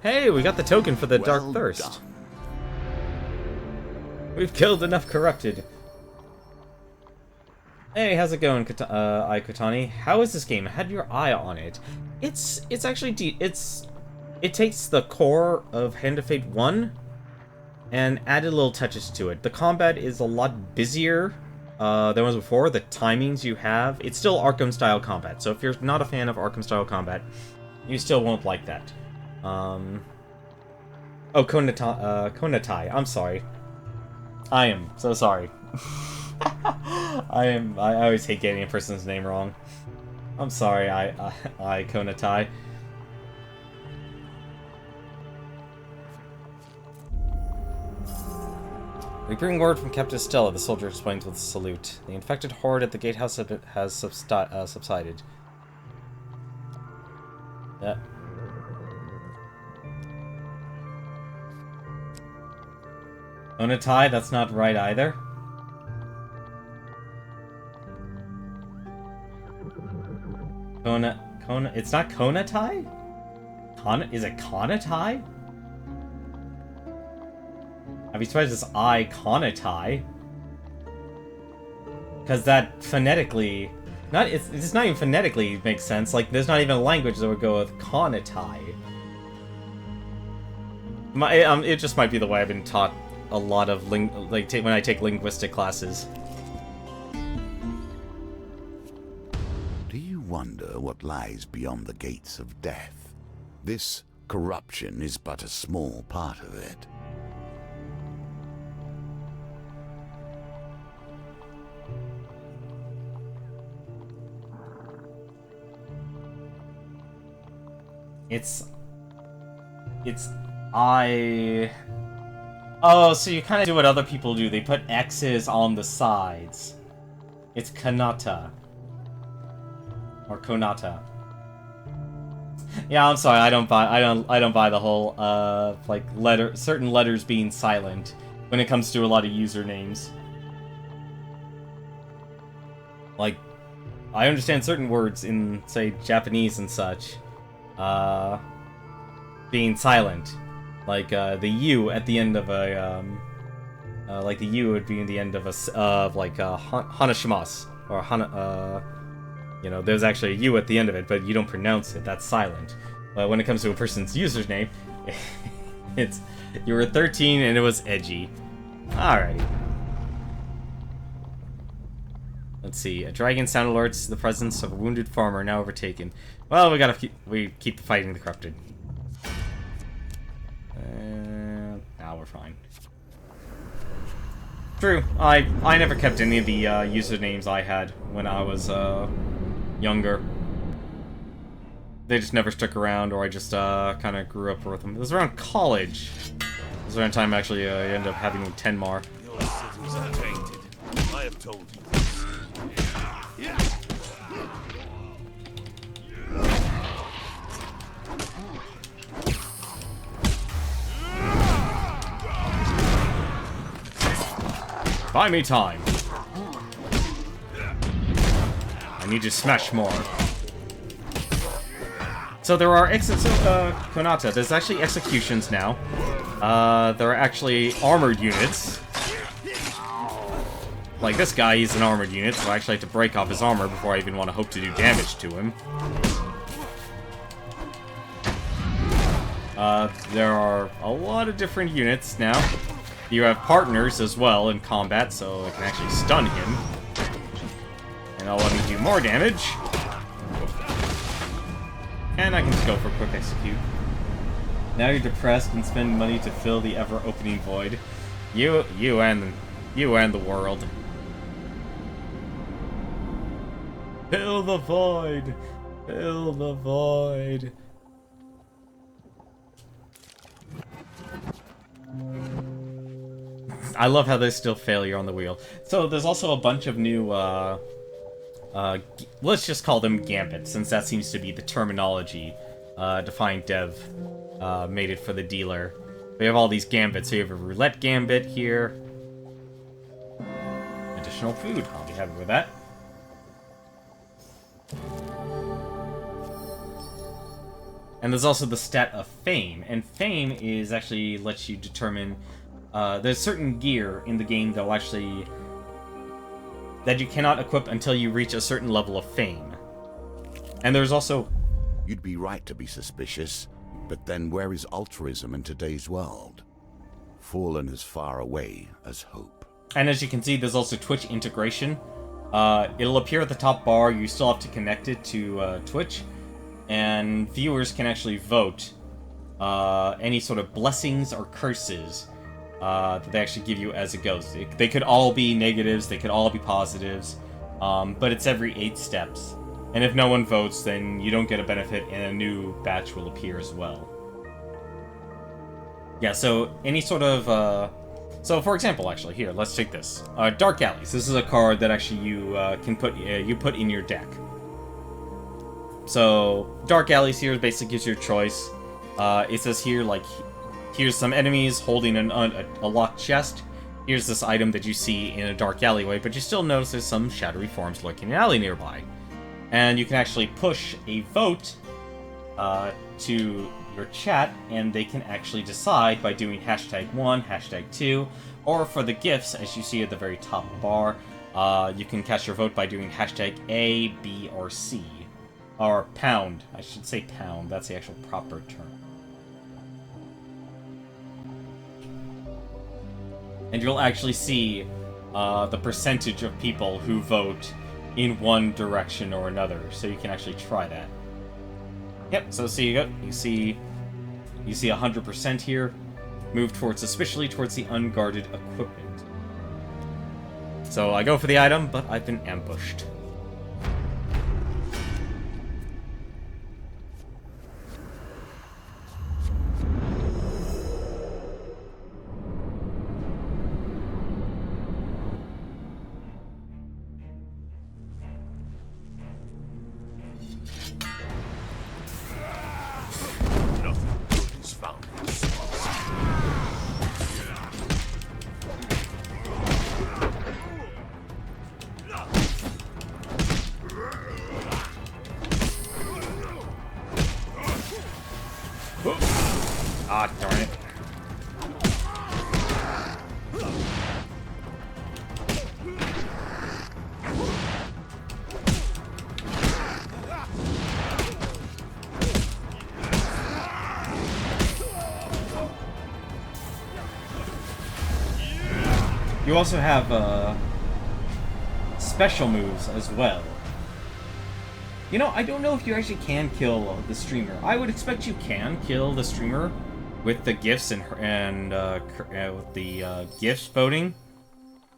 Hey, we got the token for the Dark Thirst. Done. We've killed enough corrupted. Hey, how's it going, Aikotani? How is this game? I had your eye on it. It's actually it takes the core of Hand of Fate 1 and added little touches to it. The combat is a lot busier than was before. The timings you have, it's still Arkham-style combat. So if you're not a fan of Arkham-style combat, you still won't like that. Oh, Konatai. I'm sorry. I am so sorry. I always hate getting a person's name wrong. I'm sorry, I Konatai. We bring word from Captain Stella, the soldier explains with a salute. The infected horde at the gatehouse has subsided. Yeah. Konatai, that's not right either. It's not Konatai? Is it Konatai? I'd be surprised it's Konatai. Because that phonetically... It's not even phonetically makes sense. Like, there's not even a language that would go with Konatai. It just might be the way I've been taught a lot of when I take linguistic classes. Do you wonder what lies beyond the gates of death? This corruption is but a small part of it. Oh, so you kind of do what other people do. They put X's on the sides. It's Kanata. Or Konata. Yeah, I'm sorry. I don't buy the whole like certain letters being silent when it comes to a lot of usernames. Like, I understand certain words in, say, Japanese and such. Being silent, like the U at the end of a like the U would be in the end of a hanashimasu or You know, there's actually a U at the end of it, but you don't pronounce it. That's silent. But when it comes to a person's username, it's you were 13 and it was edgy. Alrighty. Let's see. A dragon sound alerts the presence of a wounded farmer now overtaken. Well, we keep fighting the corrupted. Now we're fine. True. I never kept any of the usernames I had when I was younger. They just never stuck around, or I just kind of grew up with them. It was around college. It was around time actually I ended up having Tenmar. Your cities are tainted. I have told you. Buy me time. I need to smash more. So there are Konata, there's actually executions now. There are actually armored units. Like this guy, he's an armored unit, so I actually have to break off his armor before I even want to hope to do damage to him. There are a lot of different units now. You have partners as well in combat, so it can actually stun him. And I'll let me do more damage. And I can just go for a quick execute. Now you're depressed and spend money to fill the ever-opening void. You and the world. Fill the void! Fill the void! I love how there's still failure on the wheel. So there's also a bunch of new, let's just call them gambits, since that seems to be the terminology Defiant Dev made it for the dealer. We have all these gambits. So you have a roulette gambit here. Additional food. I'll be happy with that. And there's also the stat of fame. And fame is actually lets you determine... there's certain gear in the game that will actually... that you cannot equip until you reach a certain level of fame. And there's also... You'd be right to be suspicious, but then where is altruism in today's world? Fallen as far away as hope. And as you can see, there's also Twitch integration. It'll appear at the top bar. You still have to connect it to Twitch. And viewers can actually vote any sort of blessings or curses that they actually give you as it goes. They could all be negatives, they could all be positives, but it's every 8 steps. And if no one votes, then you don't get a benefit, and a new batch will appear as well. Yeah, so any sort of... so, for example, actually, here, let's take this. Dark Alleys. This is a card that actually you can put in your deck. So, Dark Alleys here basically gives you a choice. It says here, like, here's some enemies holding a locked chest. Here's this item that you see in a dark alleyway, but you still notice there's some shadowy forms lurking in an alley nearby. And you can actually push a vote to your chat, and they can actually decide by doing #1, #2, or for the gifts, as you see at the very top bar, you can cast your vote by doing #A, B, or C. Or pound. I should say pound. That's the actual proper term. And you'll actually see the percentage of people who vote in one direction or another, so you can actually try that. Yep, so you see 100% here, move towards, especially towards the unguarded equipment. So I go for the item, but I've been ambushed. You also have special moves as well. You know, I don't know if you actually can kill the streamer. I would expect you can kill the streamer with the gifts and with the gifts voting.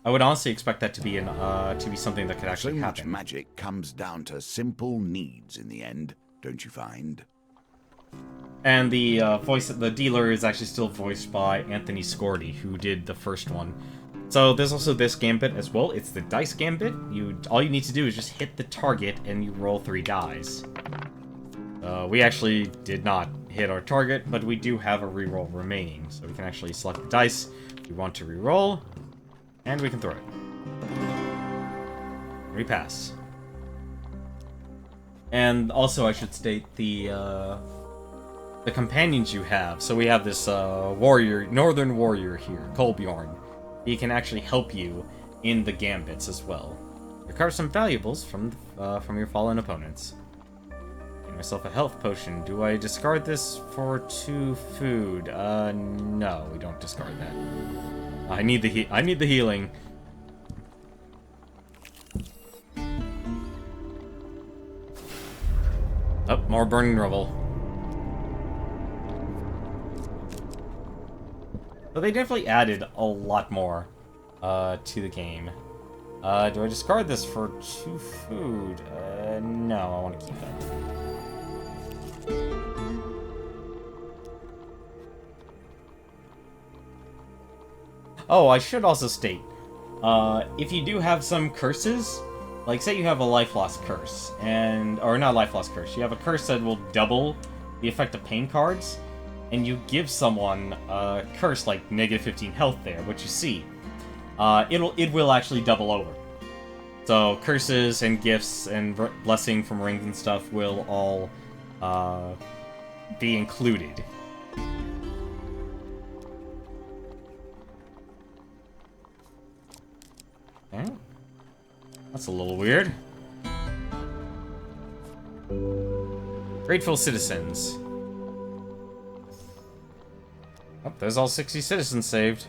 I would honestly expect that to be something that could actually happen. So much magic comes down to simple needs in the end, don't you find? And the the dealer is actually still voiced by Anthony Scordy, who did the first one. So there's also this gambit as well. It's the dice gambit. All you need to do is just hit the target and you roll 3 dice. We actually did not hit our target, but we do have a reroll remaining, so we can actually select the dice we want to reroll, and we can throw it. We pass. And also, I should state the companions you have. So we have this northern warrior here, Kolbjorn. He can actually help you in the gambits as well. Recover some valuables from your fallen opponents. Get myself a health potion. Do I discard this for 2 food? No, we don't discard that. I need the healing. Oh, more burning rubble. So they definitely added a lot more to the game. Do I discard this for 2 food? No, I want to keep that. Oh, I should also state, if you do have some curses, like say you have a life loss curse, or not life loss curse, you have a curse that will double the effect of pain cards, and you give someone a curse like negative 15 health there, what you see, it will actually double over. So curses and gifts and blessing from rings and stuff will all be included. Okay. That's a little weird. Grateful citizens. Oh, there's all 60 citizens saved.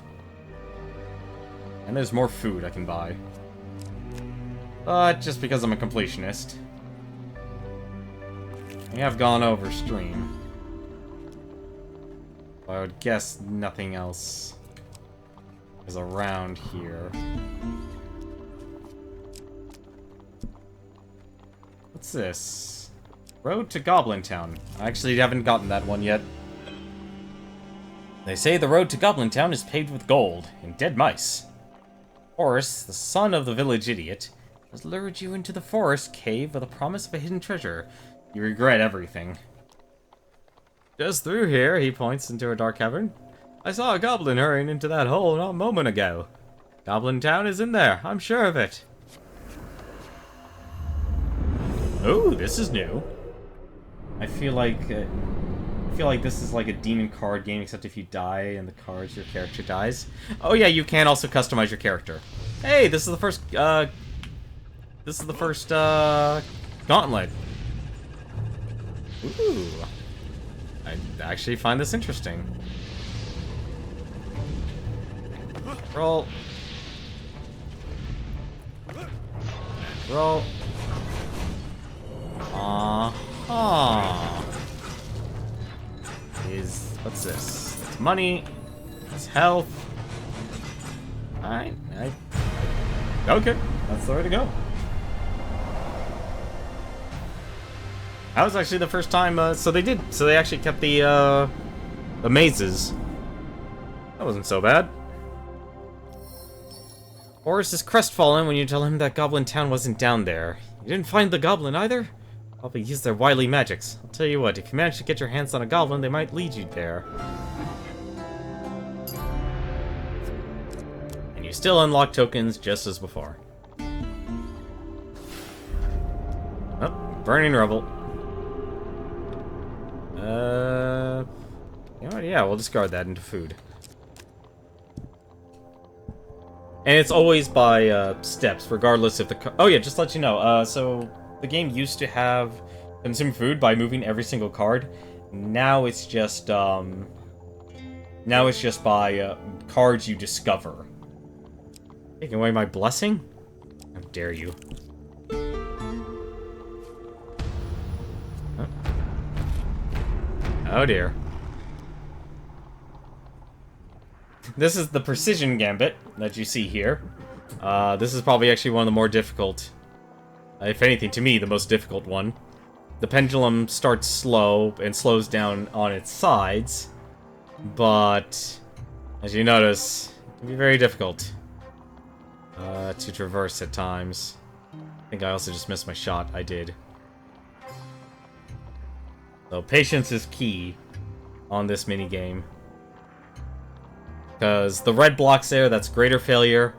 And there's more food I can buy. Just because I'm a completionist. We have gone over stream. I would guess nothing else is around here. What's this? Road to Goblin Town. I actually haven't gotten that one yet. They say the road to Goblin Town is paved with gold and dead mice. Horace, the son of the village idiot, has lured you into the forest cave with a promise of a hidden treasure. You regret everything. Just through here, he points into a dark cavern. I saw a goblin hurrying into that hole not a moment ago. Goblin Town is in there, I'm sure of it. Oh, this is new. I feel like this is like a demon card game, except if you die and the cards, your character dies. Oh yeah, you can also customize your character. Hey, this is the first gauntlet. Ooh. I actually find this interesting. Roll. Roll. What's this? It's money. It's health. Alright. Okay, that's the way to go. That was actually the first time, so they actually kept the mazes. That wasn't so bad. Horace is crestfallen when you tell him that Goblin Town wasn't down there. You didn't find the goblin either? Probably used their wily magics. I'll tell you what, if you manage to get your hands on a goblin, they might lead you there. And you still unlock tokens just as before. Oh, burning rubble. You know what, yeah, we'll discard that into food. And it's always by steps, regardless if the... Oh yeah, just to let you know, so the game used to have consume food by moving every single card. Now it's just by cards you discover. Taking away my blessing? How dare you? Huh? Oh dear. This is the precision gambit that you see here. This is probably actually one of the more difficult. If anything, to me, the most difficult one. The pendulum starts slow and slows down on its sides, but as you notice, it can be very difficult to traverse at times. I think I also just missed my shot. I did. So patience is key on this minigame. Because the red blocks there, that's greater failure.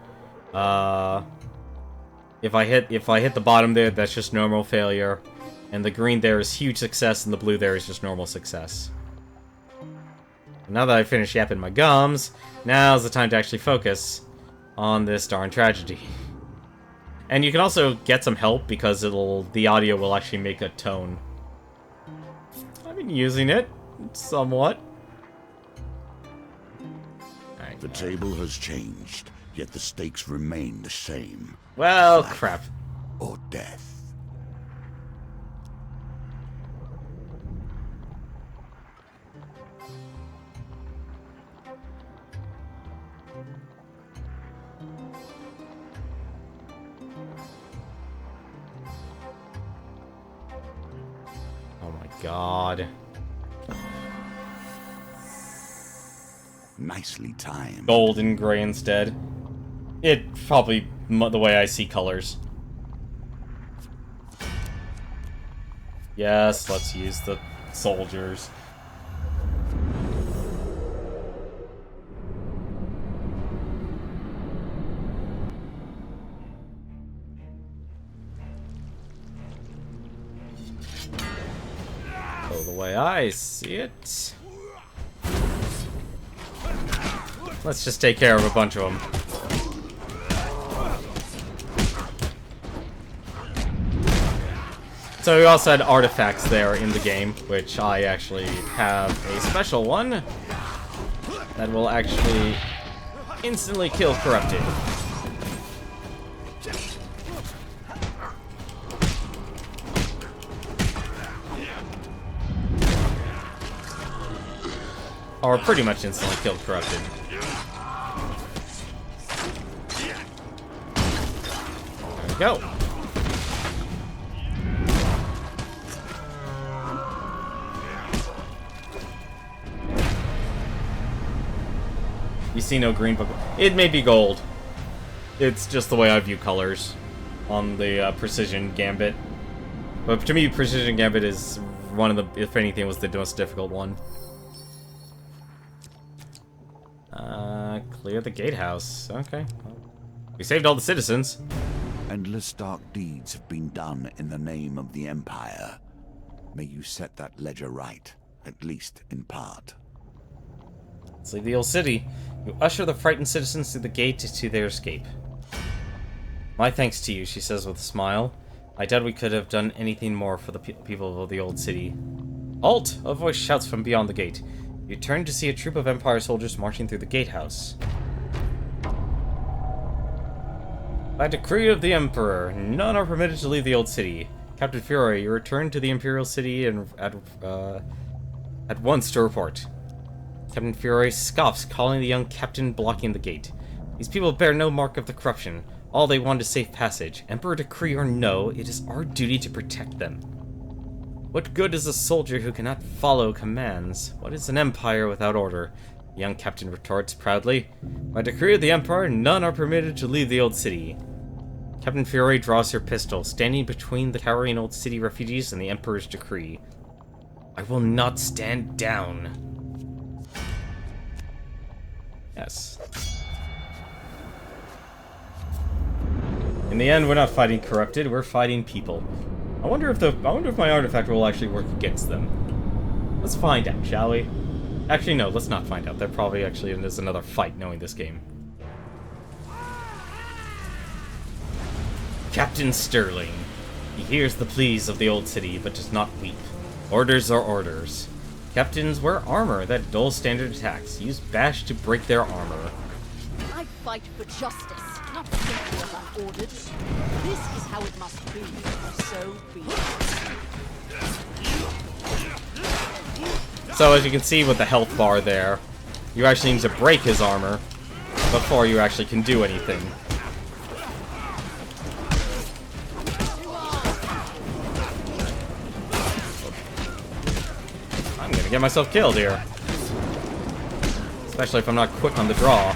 If I hit the bottom there, that's just normal failure. And the green there is huge success, and the blue there is just normal success. Now that I've finished yapping my gums, now's the time to actually focus on this darn tragedy. And you can also get some help because the audio will actually make a tone. I've been using it somewhat. Right. The table has changed, yet the stakes remain the same. Well, Life crap. or death. Oh my god. Nicely timed. Gold and gray instead. It probably the way I see colors. Yes, let's use the soldiers. So the way I see it, let's just take care of a bunch of them. So we also had artifacts there in the game, which I actually have a special one that will actually instantly kill corrupted. Or pretty much instantly kill corrupted. There we go. You see no green, but it may be gold. It's just the way I view colors on the Precision Gambit. But to me, Precision Gambit is one of the, if anything, was the most difficult one. Clear the gatehouse. Okay. Well, we saved all the citizens. Endless dark deeds have been done in the name of the Empire. May you set that ledger right, at least in part. Let's leave the old city. You usher the frightened citizens through the gate to their escape. My thanks to you, she says with a smile. I doubt we could have done anything more for the people of the old city. Halt! A voice shouts from beyond the gate. You turn to see a troop of Empire soldiers marching through the gatehouse. By decree of the Emperor, none are permitted to leave the old city. Captain Fury, you return to the Imperial City and at once to report. Captain Fury scoffs, calling the young captain blocking the gate. These people bear no mark of the corruption. All they want is safe passage. Emperor decree or no, it is our duty to protect them. What good is a soldier who cannot follow commands? What is an empire without order? The young captain retorts proudly. By decree of the Emperor, none are permitted to leave the old city. Captain Fury draws her pistol, standing between the cowering old city refugees and the Emperor's decree. I will not stand down. Yes. In the end, we're not fighting corrupted, we're fighting people. I wonder if my artifact will actually work against them. Let's find out, shall we? Actually, no, let's not find out. There probably actually is another fight knowing this game. Captain Sterling. He hears the pleas of the old city, but does not weep. Orders are orders. Captains wear armor that dulls standard attacks. Use bash to break their armor. I fight for justice. not simply as unordered. This is how it must be, so be it. So as you can see with the health bar there, you actually need to break his armor before you actually can do anything. I'm gonna get myself killed here. Especially if I'm not quick on the draw.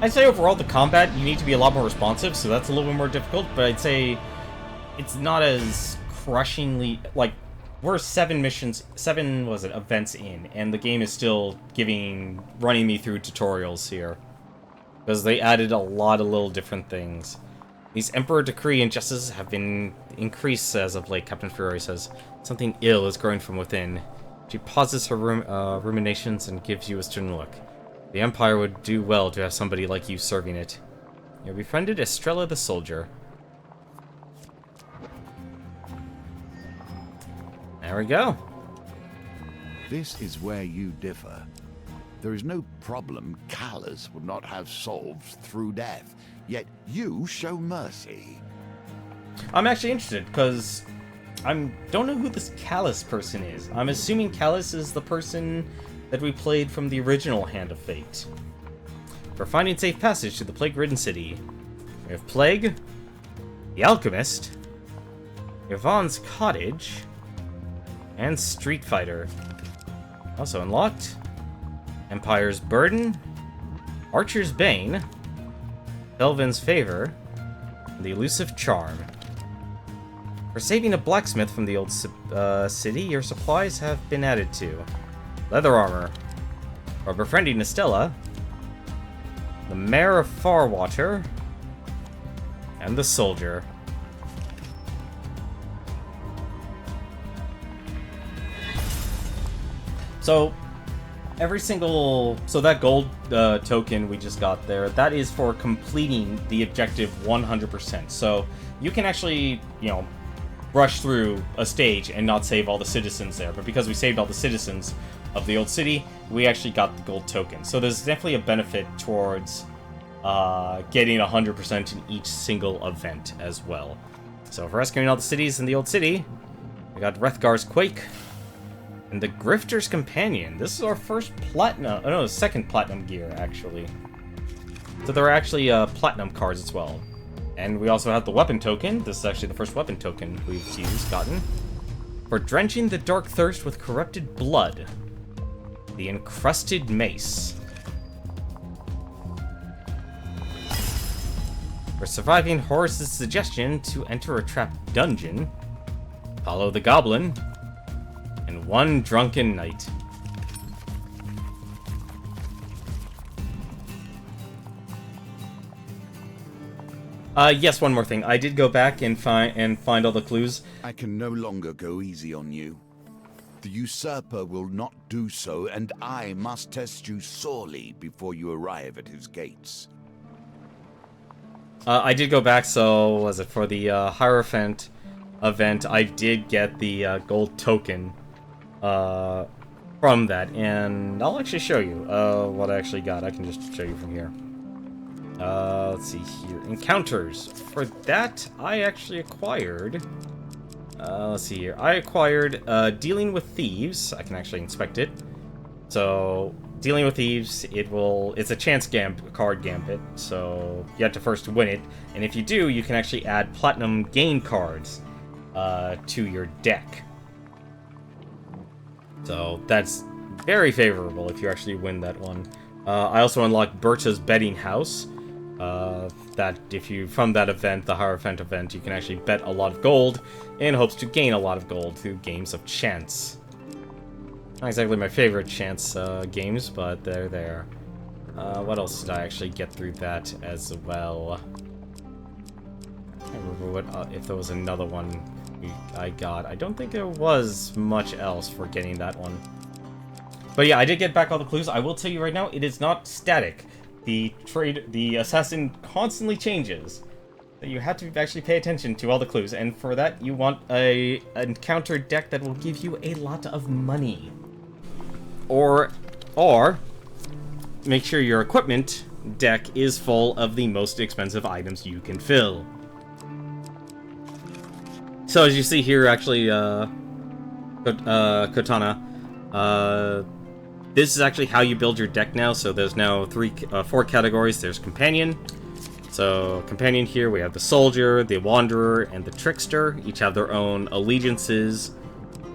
I'd say overall the combat, you need to be a lot more responsive, so that's a little bit more difficult, but I'd say it's not as crushingly, like, we're 7 events in, and the game is still running me through tutorials here. Because they added a lot of little different things. These Emperor Decree injustices have been increased as of late, Captain Fury says. Something ill is growing from within. She pauses her ruminations and gives you a stern look. The Empire would do well to have somebody like you serving it. You befriended Estrella the Soldier. There we go. This is where you differ. There is no problem Callus would not have solved through death, yet you show mercy. I'm actually interested, because I don't know who this Callus person is. I'm assuming Callus is the person that we played from the original Hand of Fate. For finding safe passage to the plague-ridden city, we have Plague, the Alchemist, Yvonne's Cottage, and Street Fighter. Also unlocked, Empire's Burden, Archer's Bane, Belvin's Favor, and the Elusive Charm. For saving a blacksmith from the old city, your supplies have been added to. Leather armor. For befriending Estella, the Mayor of Farwater, and the Soldier. So, so that gold token we just got there, that is for completing the objective 100%. So, you can actually, rush through a stage and not save all the citizens there. But because we saved all the citizens of the old city, we actually got the gold token. So there's definitely a benefit towards getting 100% in each single event as well. So for rescuing all the cities in the old city, we got Rethgar's Quake and the Grifter's Companion. This is our first platinum, second platinum gear actually. So there are actually platinum cards as well. And we also have the weapon token. This is actually the first weapon token we've gotten. For drenching the dark thirst with corrupted blood. The Encrusted Mace. For surviving Horus's suggestion to enter a trapped dungeon. Follow the Goblin. And One Drunken Night. Yes, one more thing. I did go back and find all the clues. I can no longer go easy on you. The usurper will not do so, and I must test you sorely before you arrive at his gates. I did go back, so was it for the Hierophant event? I did get the gold token from that, and I'll actually show you what I actually got. I can just show you from here. Let's see here. Encounters. For that, I actually acquired... let's see here. I acquired Dealing with Thieves. I can actually inspect it. So, Dealing with Thieves, it's a chance card gambit, so you have to first win it. And if you do, you can actually add platinum gain cards to your deck. So, that's very favorable if you actually win that one. I also unlocked Berta's Betting House. That if you, from that event, the Hierophant event, you can actually bet a lot of gold in hopes to gain a lot of gold through games of chance. Not exactly my favorite chance games, but they're there. What else did I actually get through that as well? I can't remember what, if there was another one I got. I don't think there was much else for getting that one. But yeah, I did get back all the clues. I will tell you right now, it is not static. The assassin constantly changes. So you have to actually pay attention to all the clues, and for that you want an encounter deck that will give you a lot of money. Or make sure your equipment deck is full of the most expensive items you can fill. So as you see here, actually, Katana, this is actually how you build your deck now. So there's now four categories. There's Companion. So Companion here, we have the Soldier, the Wanderer, and the Trickster. Each have their own allegiances.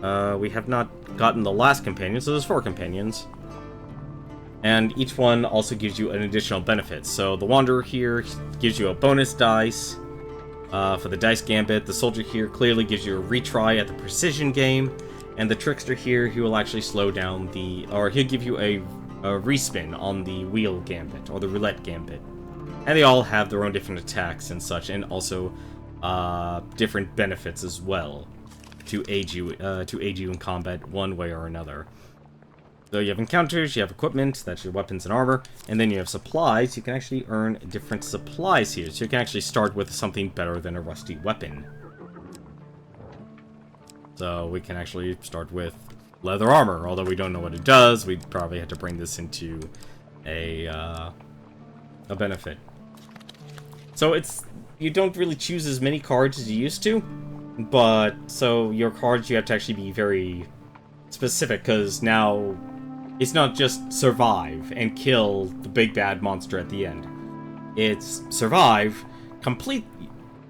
We have not gotten the last Companion, so there's 4 Companions. And each one also gives you an additional benefit. So the Wanderer here gives you a bonus dice for the Dice Gambit. The Soldier here clearly gives you a retry at the Precision game. And the Trickster here, he will actually slow down he'll give you a respin on the Wheel Gambit, or the Roulette Gambit. And they all have their own different attacks and such, and also different benefits as well to aid you in combat one way or another. So you have encounters, you have equipment, that's your weapons and armor, and then you have supplies. You can actually earn different supplies here, so you can actually start with something better than a rusty weapon. So we can actually start with leather armor, although we don't know what it does. We'd probably have to bring this into a benefit. So you don't really choose as many cards as you used to, but so your cards, you have to actually be very specific, because now it's not just survive and kill the big bad monster at the end. It's survive, complete,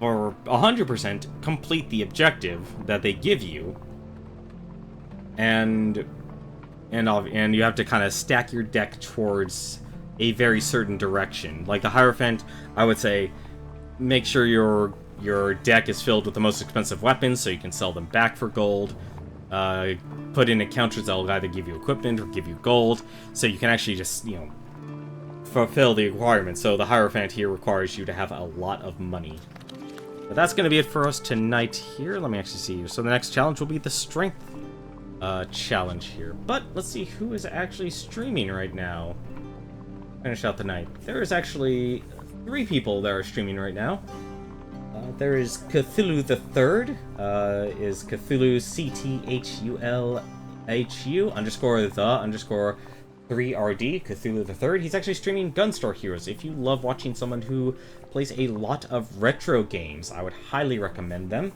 or 100% complete the objective that they give you, and you have to kind of stack your deck towards a very certain direction. Like the Hierophant, I would say, make sure your deck is filled with the most expensive weapons so you can sell them back for gold. Put in encounters that will either give you equipment or give you gold, so you can actually just, fulfill the requirements. So the Hierophant here requires you to have a lot of money. But that's going to be it for us tonight here. Let me actually see. So the next challenge will be the Strength challenge here. But let's see who is actually streaming right now. Finish out the night. There is actually 3 people that are streaming right now. There is Cthulhu the Third. Is Cthulhu CTHULHU_the_3RD, Cthulhu the Third. He's actually streaming Gun Store Heroes. If you love watching someone who plays a lot of retro games, I would highly recommend them.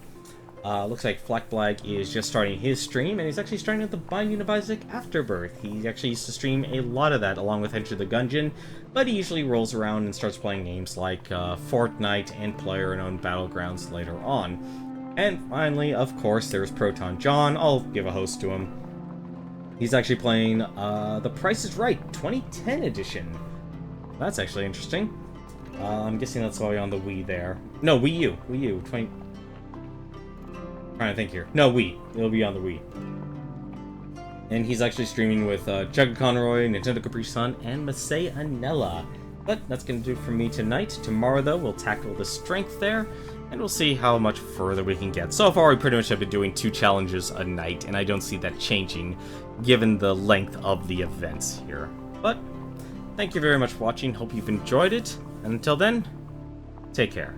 Looks like Flackblag is just starting his stream, and he's actually starting with the Binding of Isaac Afterbirth. He actually used to stream a lot of that along with Enter the Gungeon, but he usually rolls around and starts playing games like Fortnite and PlayerUnknown's Battlegrounds later on. And finally, of course, there's Proton John. I'll give a host to him. He's actually playing The Price is Right 2010 edition. That's actually interesting. I'm guessing that's why on the Wii there. No, Wii U. Trying to think here. No, Wii. It'll be on the Wii. And he's actually streaming with Jugga Conroy, Nintendo Capri Sun, and Masay Anella. But that's going to do it for me tonight. Tomorrow, though, we'll tackle the Strength there, and we'll see how much further we can get. So far, we pretty much have been doing 2 challenges a night, and I don't see that changing given the length of the events here. But thank you very much for watching. Hope you've enjoyed it. And until then, take care.